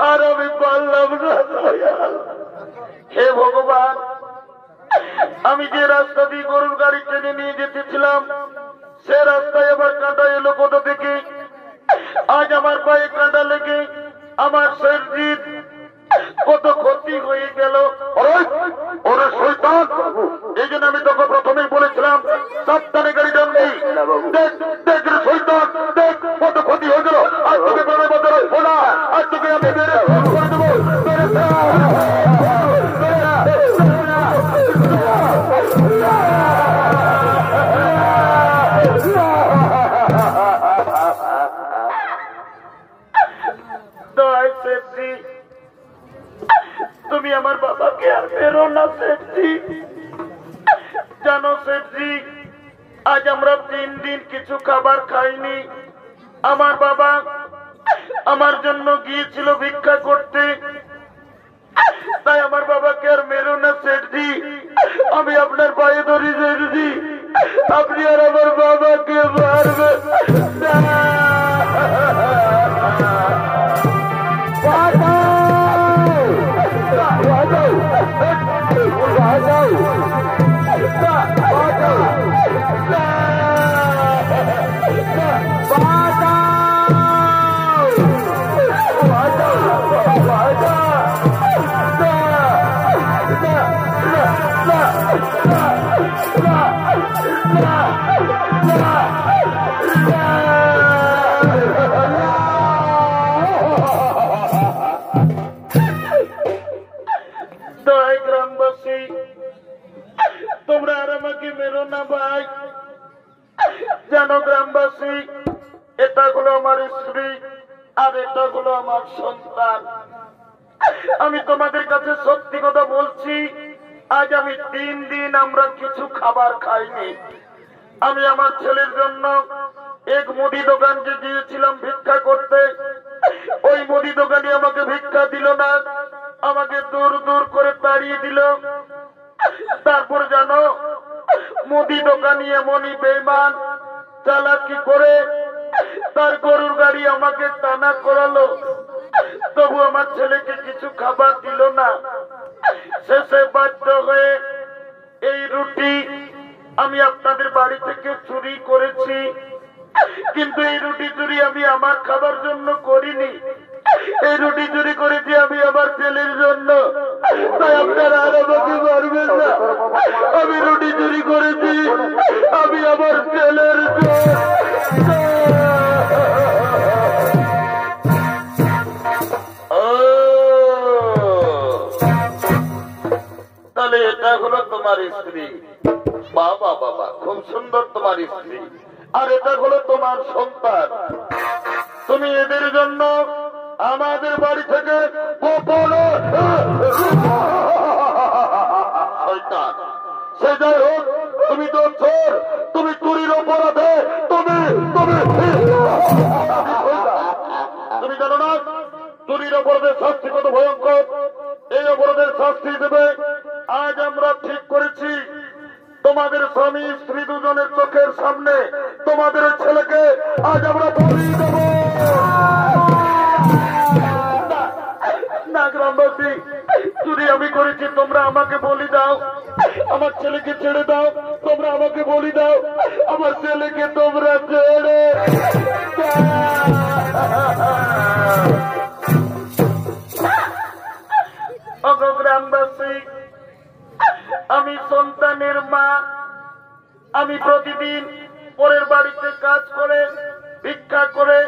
আর আমি পারলাম না দয়াল। হে ভগবান, আমি যে রাস্তা দিয়ে গরুর গাড়ি টেনে নিয়ে যেতেছিলাম সে রাস্তায় আবার কাঁটা এলো কোথা থেকে। আজ আমার পায়ে কাঁটা লেগে আমার শরীর কত ক্ষতি হয়ে গেল। ওরে শয়তান, এই জন্য আমি তোকে প্রথমেই বলেছিলাম সাবধানে গাড়ি টানবি। দেখ দেখ রে শয়তান, দেখ কত ক্ষতি হয়ে গেল। আজ তোকে প্রাণের মধ্যে রাখবো না, আজ তোকে আমি মেরে করে দেবো। দয়ায় শেঠজি, তুমি আমার বাবাকে আর মেরো না শেঠজি। জানো শেঠজি, আজ আমরা 3 দিন কিছু খাবার খাইনি। আমার বাবা আমার জন্য গিয়েছিল ভিক্ষা করতে, তাই আমার বাবাকে আর মেরো না শেঠজি। আমি আপনার পায়ে ধরি শেঠজি, আপনি আর আমার বাবাকে মারবেন না। দয়ায় গ্রামবাসী, তোমরা আর আমাকে মেরো না ভাই। জানো গ্রামবাসী, এটা হলো আমার স্ত্রী আর এটা হলো আমার সন্তান। আমি তোমাদের কাছে সত্যি কথা বলছি, আজ আমি 3 দিন আমরা কিছু খাবার খাইনি। আমি আমার ছেলের জন্য এক মুদি দোকানকে গিয়েছিলাম ভিক্ষা করতে। ওই মুদি দোকানে আমাকে ভিক্ষা দিল না, আমাকে দূর দূর করে তাড়িয়ে দিল। তারপর জানো, মুদি দোকানি এমনই বেঈমান চালাকি করে তার গরুর গাড়ি আমাকে টানা করালো, তবু আমার ছেলেকে কিছু খাবার দিল না। শেষে বাধ্য হয়ে এই রুটি আমি আপনাদের বাড়ি থেকে চুরি করেছি, কিন্তু এই রুটি চুরি আমি আমার খাবার জন্য করিনি। এই রুটি চুরি করেছি আমি আমার ছেলের জন্য, তাই আপনারা আর আমাকে মারবেন না। আমি রুটি চুরি করেছি আমি আমার ছেলের জন্য। তাহলে এটা হলো তোমার স্ত্রী। বাবা বাবা, খুব সুন্দর তোমার স্ত্রী। আর এটা হলো তোমার সন্তান। তুমি এদের জন্য আমাদের বাড়ি থেকে সে যাই হোক, তুমি তো চোর, তুমি চুরির অপরাধে তুমি তুমি জানো না চুরির অপরাধের শাস্তি কত ভয়ঙ্কর। এই অপরাধের শাস্তি হিসেবে আজ আমরা ঠিক করেছি, তোমাদের স্বামী স্ত্রী দুজনের চোখের সামনে তোমাদের ছেলেকে আজ আমরা বলি দেব না। গ্রামবাসী, চুরি আমি করেছি, তোমরা আমাকে বলি দাও। আমার ছেলেকে ছেড়ে দাও, তোমরা আমাকে বলি দাও। আমার ছেলেকে তোমরা ছেড়ে গ্রামবাসী, আমি সন্তানের মা। আমি প্রতিদিন পরের বাড়িতে কাজ করে ভিক্ষা করে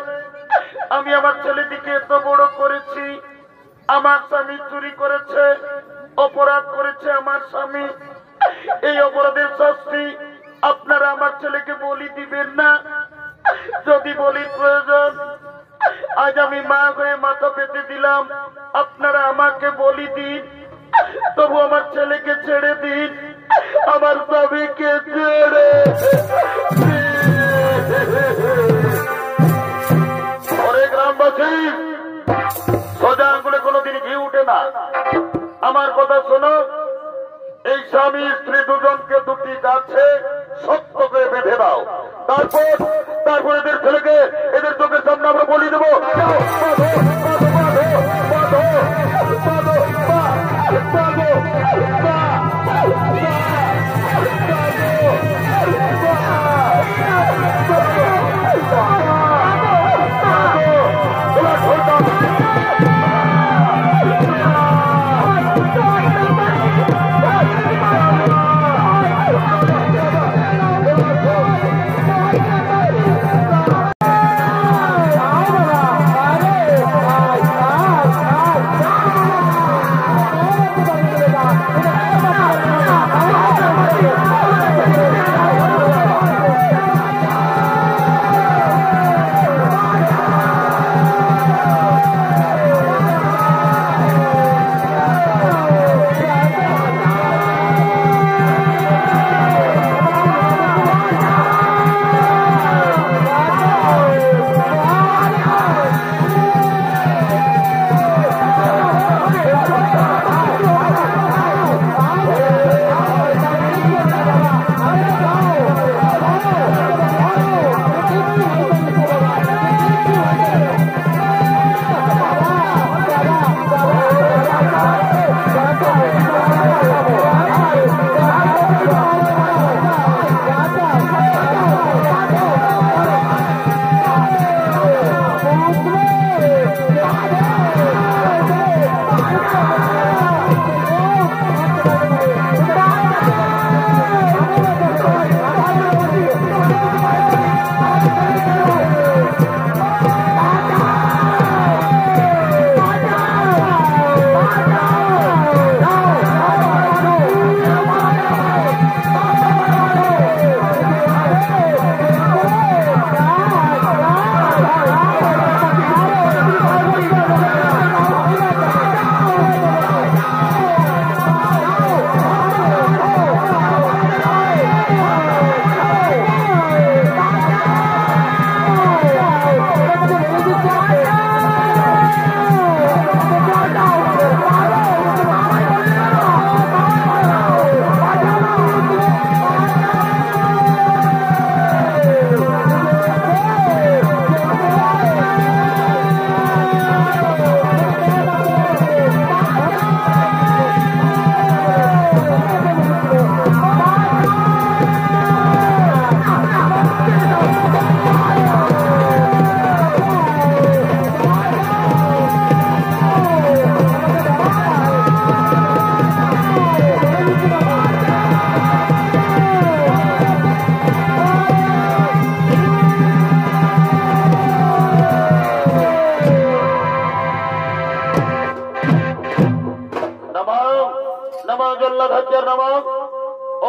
আমি আমার ছেলেটিকে এত বড় করেছি। আমার স্বামী চুরি করেছে, অপরাধ করেছে আমার স্বামী। এই অপরাধের শাস্তি আপনারা আমার ছেলেকে বলি দিবেন না। যদি বলির প্রয়োজন, আজ আমি মা হয়ে মাথা পেতে দিলাম, আপনারা আমাকে বলি দিন, তবু আমার ছেলেকে ছেড়ে দিন। আমার স্বামীকে ছেড়ে ওরে গ্রামবাসী, সোজা আঙ্গুলে কোনোদিন ঘি উঠে না। আমার কথা শোনো, এই স্বামী স্ত্রী দুজনকে দুটি গাছে শক্ত করে বেঁধে দাও। তারপর এদের ছেলেকে এদের চোখের সামনে আমরা বলি দেবো।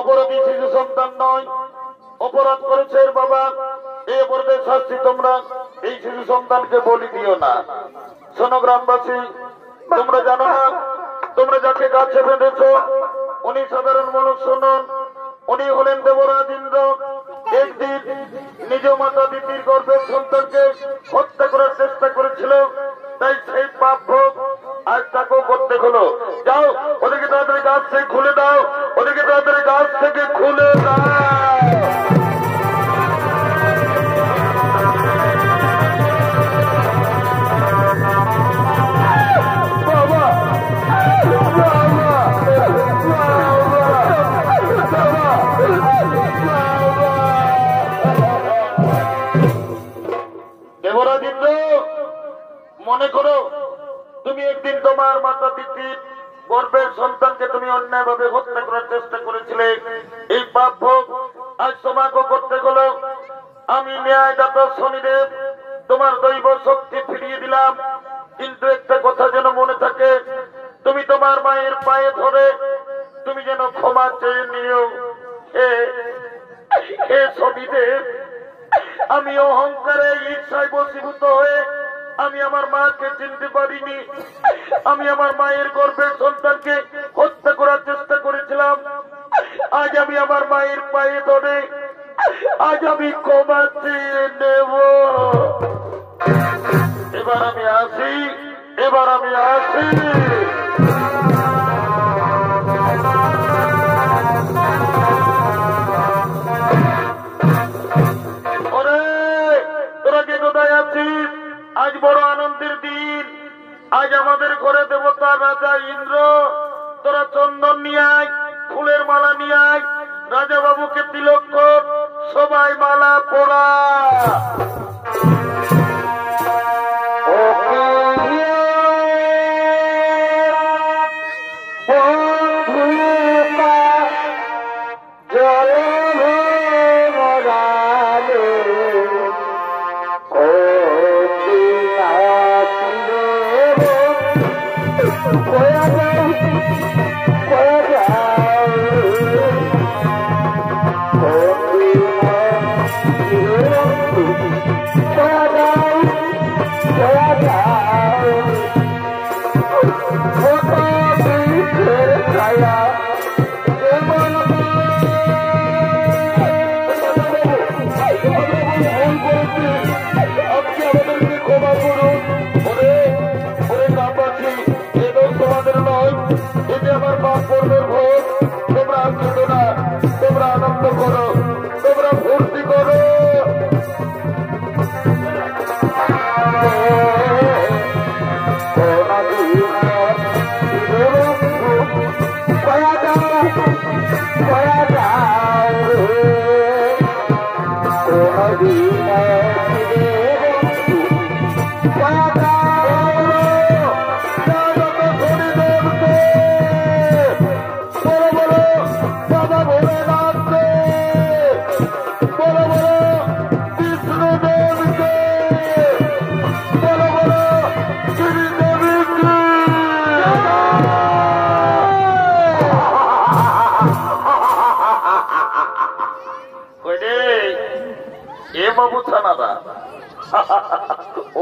অপরাধী শিশু সন্তান নয়, অপরাধ করেছে এর বাবা। এই অপরাধের শাস্তি তোমরা এই শিশু সন্তানকে বলি দিও না। শোনো গ্রামবাসী, তোমরা জানো না, তোমরা যাকে গাছে বেঁধেছ উনি সাধারণ মনুষ্য নন, উনি হলেন দেবরাজ ইন্দ্র। একদিন নিজ মাতা দিদির গর্ভের সন্তানকে হত্যা করার চেষ্টা করেছিল, তাই সেই পাপ ভোগ আজ তাকেও করতে হলো। যাও, ওদেরকে তাড়াতাড়ি গাছ থেকে খুলে দাও, ওদেরকে তাড়াতাড়ি গাছ থেকে খুলে দাও। মনে করো তুমি একদিন তোমার মাতা পিতার গর্ভের সন্তানকে তুমি অন্যায় ভাবে হত্যা করার চেষ্টা করেছিলে, এই পাপ ভোগ আজ তোমাকে করতে হলো। আমি ন্যায়দাতা শনিদেব তোমার দৈব শক্তি ফিরিয়ে দিলাম, কিন্তু একটা কথা যেন মনে থাকে, তুমি তোমার মায়ের পায়ে ধরে তুমি যেন ক্ষমা চেয়ে নিও। হে শনিদেব, আমি অহংকারে ঈর্ষায় বশীভূত হয়ে আমি আমার মাকে চিনতে পারিনি, আমি আমার মায়ের গর্ভের সন্তানকে হত্যা করার চেষ্টা করেছিলাম। আজ আমি আমার মায়ের পায়ে ধরে আজ আমি ক্ষমা চেয়ে নেব। এবার আমি আসি, এবার আমি আসি। ওরে তোরা কে কোথায় আছিস? আজ বড় আনন্দের দিন। আজ আমাদের ঘরে দেবতা রাজা ইন্দ্র। তোরা চন্দন নিয়ে আয়, ফুলের মালা নিয়ে আয়, রাজা বাবুকে তিলক কর, সবাই মালা পরা। তোমরা আনন্দ করো, তোমরা ভর্তি করো।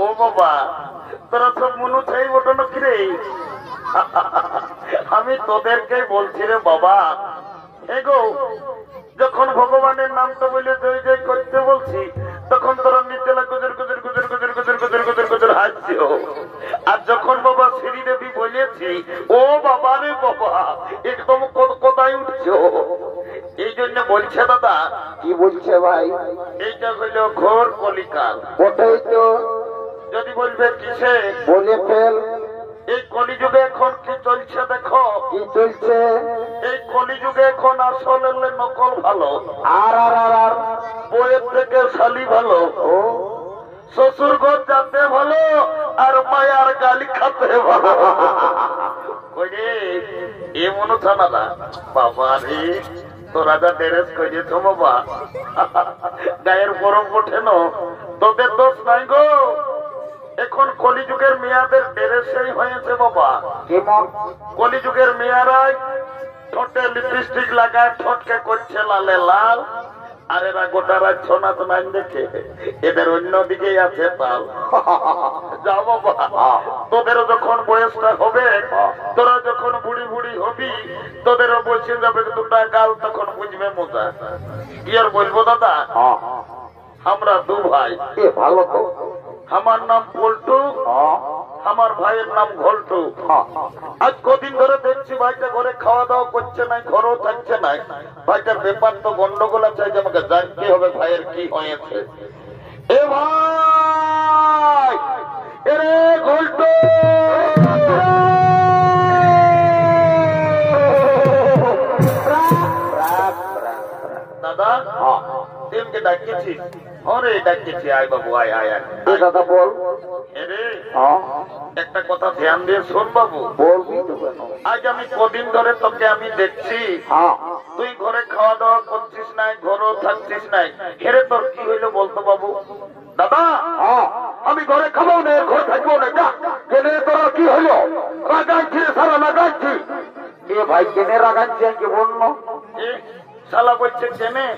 ও বাবা, তোরা সব মনু চাই ওটা নাকি রে? আমি তোদেরকে বলছি রে বাবা, এগো যখন ভগবানের নামটা বলে জয় জয় করতে বলছি, তখন তোরা নিচে গুজর গুজর গুজর গুজর গুজর গুজর গুজর গুজর হাসছিও। আর যখন বাবা শ্রীদেবী বলেছি, ও বাবা রে বাবা, একদম কোথায় উঠছো। এই জন্য বলছে দাদা। কি বলছে ভাই? এইটা হইল ঘোর কলিকাল। ওটাই তো। যদি বলবে কিসে, বলে ফেল। এই কলিযুগে এখন কি চলছে দেখো। কি চলছে? এই কলিযুগে এখন আসলে নকল ভালো, আর আর আর আর বইয়ের থেকে শালি ভালো, ও শ্বশুর ঘর যাতে ভালো, আর মায়ার গালি খাতে ভালো। ওই রে এ মনে থানা না বাবা রে, তোরা যা ড্রেস করেছ বাবা, গায়ের বরফ ওঠে না, তোদের দোষ নাই গো। এখন কলিযুগের মেয়াদের ড্রেসই হয়েছে বাবা। কেমন? কলিযুগের মেয়ারাই ঠোঁটে লিপস্টিক লাগায়, ঠোঁটকে করছে লালে লাল। আর এরা গোটা রাত সোনাত নাই দেখে এদের অন্যদিকেই আছে তাল। যা বাবা, তোদেরও যখন বয়সটা হবে, তোরা যখন বুড়ি বুড়ি হবি, তোদেরও বসে যাবে দুটা গাল, তখন বুঝবে মজা। কি আর বলবো দাদা, আমরা দু ভাই। ভালো তো। আমার নাম পল্টু, আমার ভাইয়ের নাম ঘল্টু। আজ কদিন ধরে দেখছি ভাইটা ঘরে খাওয়া দাওয়া করছে নাই, ঘরেও থাকছে নাই। ভাইটার ব্যাপার তো গন্ডগোল আছে, যে আমাকে জানতে হবে ভাইয়ের কি হয়েছে। এ ভাই, এরে ঘল্টু, দাদা তেমকে ডাকিয়েছি। হরে ডাকিয়েছি, আয় বাবু, আয় আয় আয়। দাদা বল। একটা কথা ধ্যান দিয়ে শোন বাবু। আজ আমি কদিন ধরে তোকে আমি দেখছি, তুই ঘরে খাওয়া দাওয়া করছিস নাই, ঘরেও থাকছিস নাই। হেরে তোর কি হইলো বলতো বাবু? দাদা আমি ঘরে খাবো না, ঘরে থাকবো না। কেনে তোর কি হইলো? রাগাচ্ছি সারা, রাগাচ্ছি। এ ভাই কেনে রাগাচ্ছি কি বলল? শালা বলছে কেনে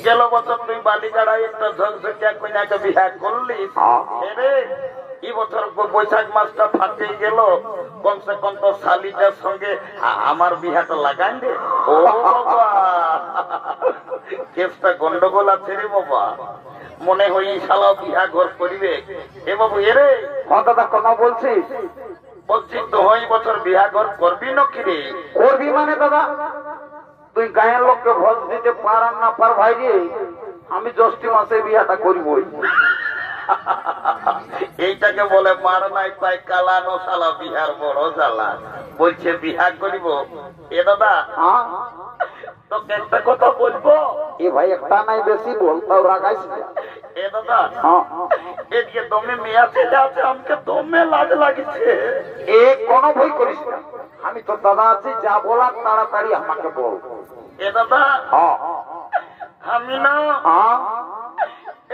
গেল বছর তুই বালিগাড়ায় একটা ঝকঝকিয়া কন্যাকে বিয়া করলি, এই বছর বৈশাখ মাসটা ফাটিয়ে গেল, কমসে কম তো শালিটার সঙ্গে আমার বিহাটা লাগাই দে। ও বাবা, কেসটা গন্ডগোল আছে রে বাবা, মনে হয় শালা বিহা ঘর করিবে। এ বাবু এরে দাদা কথা বলছিস? বলছি তো ওই বছর বিহা ঘর করবি নাকি রে? করবি মানে দাদা তুই গায়ের লোককে ভোজ দিতে পার আর না পার ভাই রে, আমি জ্যৈষ্ঠ মাসে বিয়াটা করিবই। এইটাকে বলে মার নাই পাই কালানো শালা বিহার বড় জ্বালা। বলছে বিহা করিব। এ দাদা হ্যাঁ তোকে একটা কথা বলবো। এ ভাই একটা নাই বেশি বলতাও রাগাইস না। এ দাদা হ্যাঁ এদিকে দমে মেয়া ছেলে আছে, আমাকে দমে লাজ লাগিছে। এ কোনো ভয় করিস না, আমি তো দাদা আছি, যা বলার তাড়াতাড়ি আমাকে বল। এ দাদা হ্যাঁ আমি না হ্যাঁ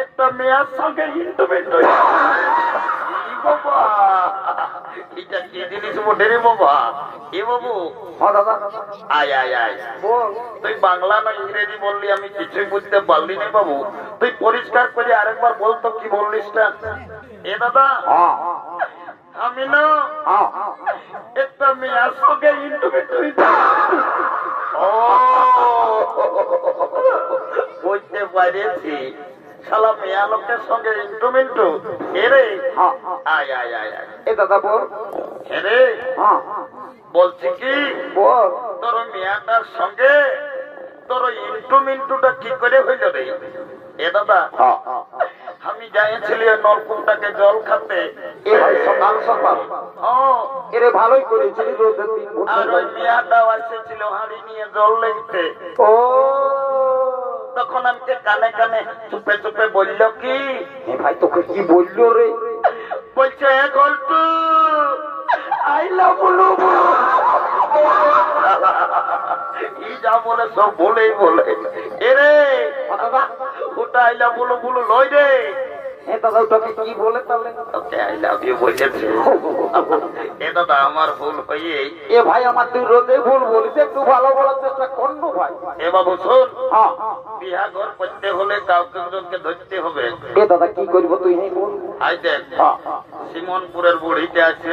একটা মেয়ার সঙ্গে ইন্টুমেন্ট বাবা, এটা কি জিনিস বটে রে বাবা? এ বাবু হ্যাঁ দাদা আয় আয় আয়, বল। তুই বাংলা না ইংরেজি বললি, আমি কিছুই বুঝতে পারলি না বাবু। তুই পরিষ্কার করে আরেকবার বলতো কি বললিস না? এ দাদা হ্যাঁ আমি না হ্যাঁ একটা মেয়ার সঙ্গে ইন্টুমেন্ট ও বুঝতে পারেছি, শালা মেয়া লোকের সঙ্গে ইন্টুমেন্টু। এরে আয় আয় আয় আয়, এ দাদা বল। এরে হ্যাঁ বলছি কি বল। তোর মেয়াটার সঙ্গে তোর ইন্টুমেন্টুটা কি করে হইল রে? এ দাদা আমি যাইছিলি নলকূপটাকে জল খাতে। এ ভাই সকাল সকাল এরে ভালোই করেছিলি, রোদের দিন আর ওই মেয়াটাও এসেছিল হাঁড়ি নিয়ে জল লেগতে। ও তখন আমাকে কানে কানে চুপে চুপে বলল কি, এ ভাই তোকে কি বললো রে? বলছে এ গল্পু আই লাভ ইউ। ই যা বলে সব বলেই বলে। এরে দাদা ওটা আই লাভ বলো বলো লই রে। এ দাদা ওটাকে কি বলে তাহলে? ওকে আই লাভ ইউ বলেছে। এ দাদা আমার ভুল হয়ে। এ ভাই আমার তুই রোদে ভুল বলিস, একটু ভালো বলার চেষ্টা করল ভাই। এ বাবু শোন, হ্যাঁ বিহা ঘর করতে হলে কাউকে একজনকে ধরতে হবে। এ দাদা কি করব তুই নেই বল। আই দেখ সিমনপুরের বুড়িটা আছে,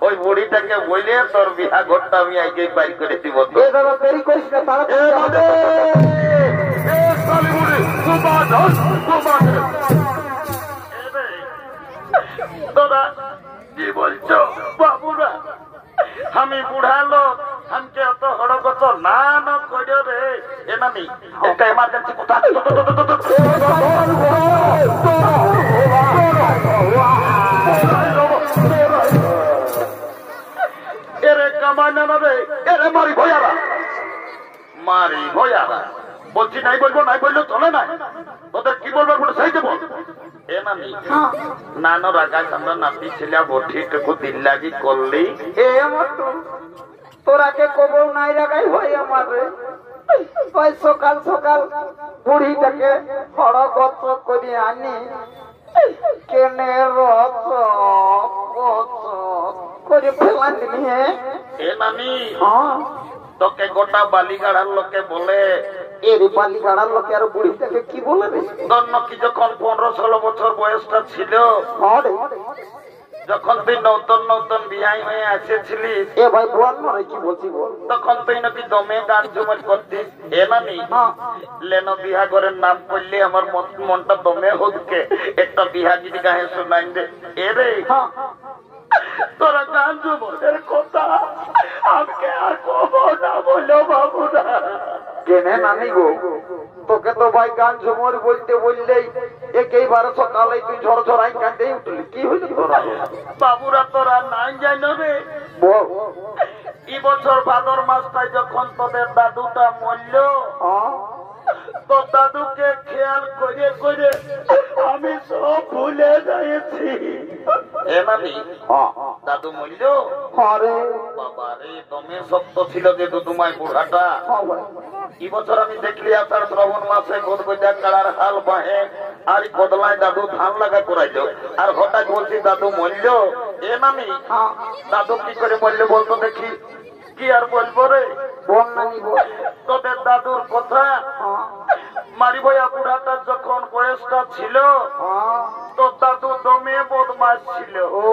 ওই বুড়িটাকে বলে তোর বিহা ঘরটা আমি আগে বাইর করে দিব। এ দাদা দেরি করিস না, তোরা কি বলছো বাবুরা? আমি বুড়া লোক, আমাকে অত হড়গত না না কইও রে। এ নামি একটা এমার্জেন্সি কথা। এরে কামাই না রে, এরে মারি ভয়ারা, মারি ভয়ারা। বলছি নাই বলবো, নাই বললো চলে না। তোদের কি বলবো বলে সেই দেবো। এ নামি নানো রাগাস, আমরা নাতি ছেলে বঠিটুকু দিল লাগি করলি। এ আমার তো তোরাকে কবর নাই রাখাই হয় আমার রে। ওই সকাল সকাল বুড়িটাকে হড়গত করে আনি কেনে রচ করে ফেলান দিলি। এ নানি হ্যাঁ তোকে গোটা বালিগাড়ার লোকে বলে। এর বালি গাড়ার লোকে আর বুড়িটাকে কি বলে রে? ধন্য কি যখন 15-16 বছর বয়সটা ছিল, যখন তুই নতুন নতুন বিয়াই হয়ে এসেছিলিস, এ ভাই বল না কি বলছি বল। তখন তুই নাকি দমে গান ঝুমর করতিস। এ নানি লেনো বিহা ঘরের নাম করলে আমার মনটা দমে হচ্ছে। একটা বিহা যদি গায়ে শোনাই দে। এ রে তোরা গান ঝুমরের কথা আমাকে আর কবো না বললো বাবুরা। কেনে নানি গো, তোকে তো ভাই গান ঝুমর বলতে বললেই একেবারে সকালে তুই ঝড় ঝড়াই কাঁদে উঠলি। কি হইল তোরা বাবুরা? তোরা নাই যাই রে বল। এই বছর ভাদর মাসটায় যখন তোদের দাদুটা মরল, তো দাদুকে খেয়াল করে করে আমি সব ভুলে যাইছি। এ নানি দাদু মরল, বাবা রে দমে শক্ত ছিল যে দুদুমাই বুড়াটা। এই বছর আমি দেখলি আষাঢ় শ্রাবণ মাসে গোদগোজা কাড়ার হাল বাহে আর বদলায় দাদু ধান লাগা করাইল। আর হঠাৎ বলছি দাদু মরল। এ নানি দাদু কি করে মরল বলতো দেখি? কি আর বলবো রে, বল নানি বল। তোদের দাদুর কথা। মারি ভয়া বুড়াটার যখন বয়সটা ছিল, তো দাদু দমে বদমাস ছিল। ও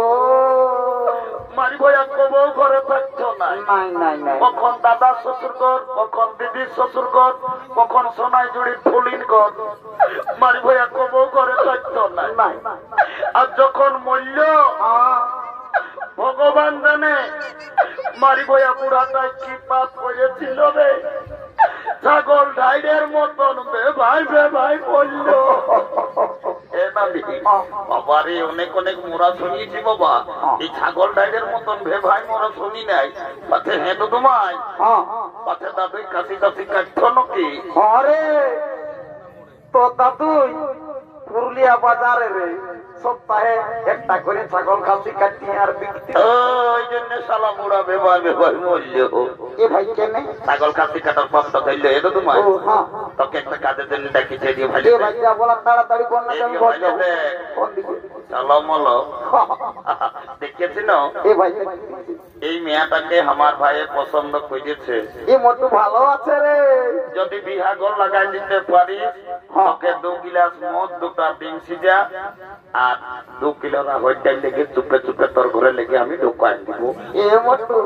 মারি ভয়া কবও ঘরে থাকতো না। নাই নাই নাই কখন দাদা শ্বশুর ঘর, কখন দিদির শ্বশুর ঘর, কখন সোনাই জুড়ির ফুলিন ঘর, মারি ভয়া কবও ঘরে থাকতো না। নাই আর যখন মূল্য ভগবান জানে মারি ভয়া বুড়াটায় কি পাপ করেছিল রে, ছাগল ডাইরের মতন ভাই বলল। বাবারে অনেক অনেক মোরা শুনিয়েছি বাবা, এই ছাগল ডাইরের মতন ভাই মোরা শুনি নাই। পাথে হেঁটো তোমায় পাথে দাদুই কাশি কাশি কাটতো নাকি? আরে তো দাদুই পুরুলিয়া বাজারে রে সপ্তাহে একটা করে ছাগল খাসি কাটি আর বিক্রি। ওই জন্য শালা বুড়া বেভাই মরল। এ ভাই কেনে ছাগল খাসি কাটার পাপটা ধরলো এ তো তোমায়। তোকে একটা কাজের জন্য ডাকিছে দিয়ে ভাই ভাই যা বলা তাড়াতাড়ি কোন না আমি বল কোন দিকে চলো মলো দেখেছি না এ ভাই এই মেয়েটাকে আমার ভাইয়ের পছন্দ করেছে। এ মোটু ভালো আছে রে, যদি বিহা ঘর লাগাই দিতে পারি তোকে 2 গিলাস মদ 2টা ডিম সিজা আর 2 কিলো রাহর ডাল লেগে চুপে চুপে তোর ঘরে লেগে আমি ঢোকাই দিব। এ মোটু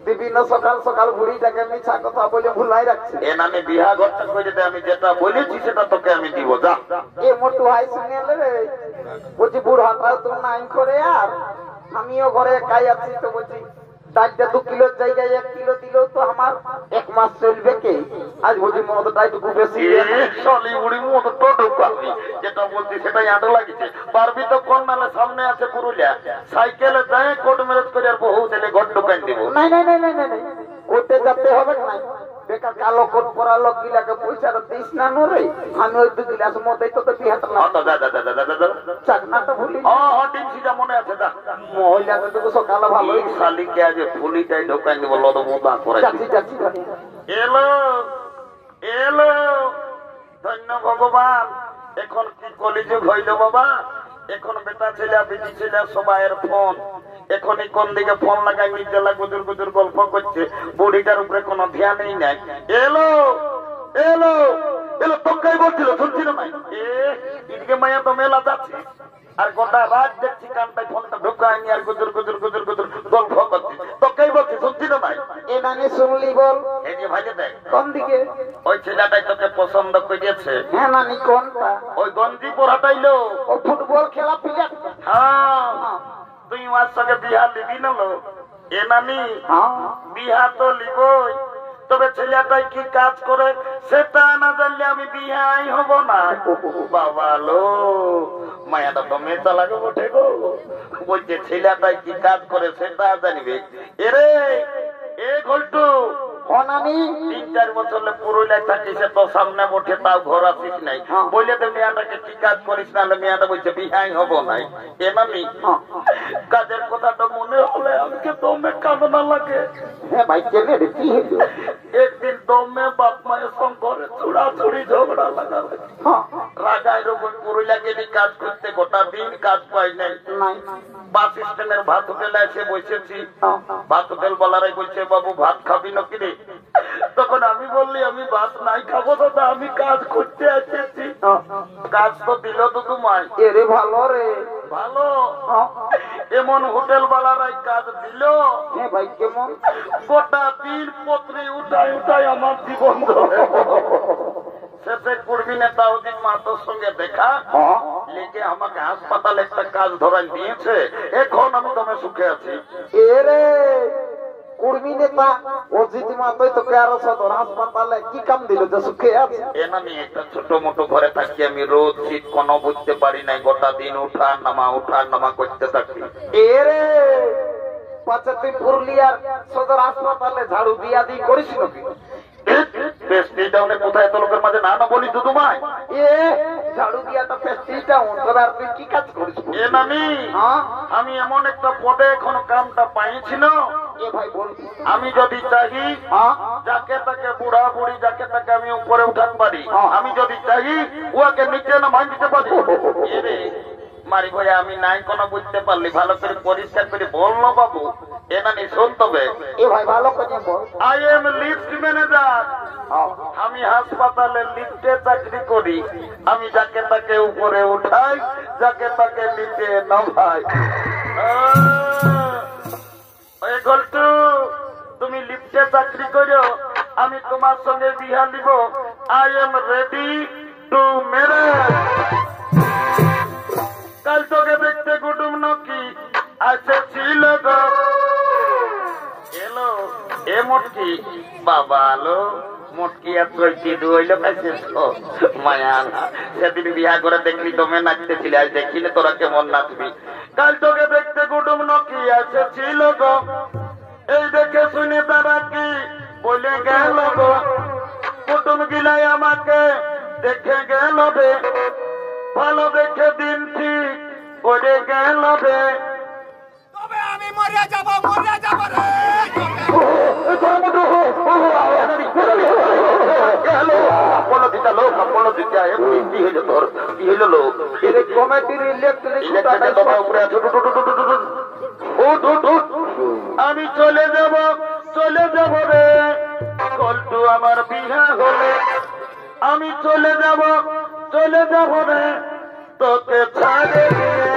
বিভিন্ন সকাল সকাল বুড়িটাকে মিছা কথা বলে ভুলাই রাখছে। এ নামে বিহা ঘরটা করে দে, আমি যেটা বলেছি সেটা তোকে আমি দিব। যা এ মোটু হাই শুনে রে বলছি বুড়াটা তো নাই করে আর আমিও ঘরে একাই আছি তো বলছি ডাইটা 2 কিলোর জায়গায় 1 কিলো দিলেও তো আমার 1 মাস চলবে কে। আজ বলছি মদটা একটু বেশি চলি বুড়ি মদ তো ঢোকাবি, যেটা বলছি সেটাই আটো লাগিছে। পারবি তো কোন নালে সামনে আছে পুরুলিয়া, সাইকেলে যায় কোট ম্যারেজ করে আর বহু ছেলে ঘর ঢোকাই দিব। নাই নাই নাই নাই নাই কোর্টে যেতে হবে না, বেকার কালো কোট পরা লোক গিলাকে পয়সা দিস না রে। আমি ওই 2 গিলাস মদই তো বিহাত না চাকনাটা ভুলি ডিম সিজা মনে আছে। যা মহিলাকে তো সকালে ভালোই শালিকে আজ ফুলিটাই ঢোকাই দিব লদ মোদা করে। যাচ্ছি যাচ্ছি এলো এলো ধন্য ভগবান। এখন কি কলিযুগ হইল বাবা, এখন বেটা ছেলে বেটি ছেলে সবাইয়ের ফোন। এখনই কোন দিকে ফোন লাগাই নিজেলা গুজুর গুজুর গল্প করছে, বুড়িটার উপরে কোনো ধ্যানই নাই। এলো এলো এলো তোকেই বলছিল শুনছিল না। এদিকে মায়া তো মেলা যাচ্ছে আর গোটা রাত দেখছি কানটায় ফোনটা ঢুকায়নি আর গুজুর গুজুর গুজুর গুজুর গল্প করছি। তোকেই বলছি শুনছিল না। এ নানি শুনলি বল এই যে ভাইকে দেখ কোন দিকে ওই ছেলেটাই তোকে পছন্দ করেছে। হ্যাঁ নানি কোনটা? ওই গঞ্জি পরাটাইলো ও ফুটবল খেলা প্লেয়ার। হ্যাঁ তুই আমার সঙ্গে বিহা লিবি না লো? এ নানি বিহা তো লিবই, তবে ছেলেটাই কি কাজ করে সেটা না জানলে আমি বিহাই হব না। বাবা লো মায়াটা তো মেয়েটা লাগে বটে গো। বলছে ছেলেটাই কি কাজ করে সেটা জানিবে। এরে এ ঘল্টু নানি 3-4 বছর পুরুলিয়ায় থাকিস তো সামনে বটে, তাও ঘর আসিস নাই। বলে তো মেয়েটাকে কি কাজ করিস না, মেয়েটা বলছে বিহাই হব নাই। এ নানি কাজের কথাটা মনে হলে আমাকে দমে কাঁদনা লাগে। হ্যাঁ ভাই কেনে রে কি হলো? একদিন দমে বাপ মায়ের সঙ্গে চুড়াচুড়ি ঝগড়া লাগাবে। রাগায় রকম পুরুলিয়া গেলি কাজ করতে, গোটা দিন কাজ পাই নাই। বাস স্ট্যান্ডের ভাত হোটেলে এসে বসেছি, ভাত হোটেল বলারাই বলছে বাবু ভাত খাবি নাকি রে? তখন আমি বললি আমি ভাত নাই খাবো দাদা, আমি কাজ করতে এসেছি। কাজ তো দিল তো তোমায়। এরে ভালো রে ভালো এমন হোটেল বালারাই কাজ দিল। হ্যাঁ ভাই কেমন? গোটা দিন পত্রে উঠাই উঠাই আমার জীবন ধরে। শেষে কুর্মী নেতা ওদিন মাতোর সঙ্গে দেখা লিখে আমাকে হাসপাতালে একটা কাজ ধরাই দিয়েছে। এখন আমি দমে সুখে আছি। এরে কুর্মী নেতা অজিত মাতোই তোকে আরো সদর হাসপাতালে কি কাম দিল যে সুখে আছে? এ নামি একটা ছোট মোটো ঘরে থাকি আমি, রোদ শীত কোনো বুঝতে পারি নাই। গোটা দিন উঠার নামা করতে থাকি। এরে পাঁচা তুই পুরুলিয়ার সদর হাসপাতালে ঝাড়ু দিয়া দিয়ে করিস নাকি? কোথায় এত লোকের মাঝে না বলি তো তোমায় ঝাড়ু দিয়া তো পেস্টিজ ডাউন তোরা তুই কি কাজ করিস? এ নামি আমি এমন একটা পদে এখনো কামটা পাইছি না। এ ভাই বলবি আমি যদি চাহি যাকে তাকে বুড়া বুড়ি যাকে তাকে আমি উপরে উঠাতে পারি, আমি যদি চাহি উহাকে নিচে না মাই দিতে পারি। এরে মারি ভাইয়া আমি নাই কোনো বুঝতে পারলি, ভালো করে পরিষ্কার করে বললো বাবু। এ নানি শোন তবে এ ভাই ভালো করে বল। I am lift manager. আমি হাসপাতালে লিফটে চাকরি করি। আমি যাকে তাকে উপরে উঠাই, যাকে তাকে নিচে নামাই। এ গল্টু তুমি লিফটে চাকরি করো, আমি তোমার সঙ্গে বিয়া দিব। I am ready to marriage. কাল তোকে দেখতে কুটুম নাকি আসেছিল গো। এলো এ মোটকি বাবা আলো মোটকি আর চৈতি দুইলো কাছে মায়া না। সেদিন বিয়া করে দেখলি তুমি নাচতেছিলে, আজ দেখিলে তোরা কেমন নাচবি। কাল তোকে দেখতে কুটুম নাকি আসেছিল গো। এই দেখে শুনে তারা কি বলে গেল গো। কুটুম গিলাই আমাকে দেখে গেল রে, ভালো দেখে দিন ঠিক করে গেল রে। তবে আমি মরে যাব রে। কমিটির ইলেকট্রিক আমি চলে যাব রে। কল্টু আমার বিহা হলে আমি চলে যাব রে, তোকে ছাড়ে দিয়ে।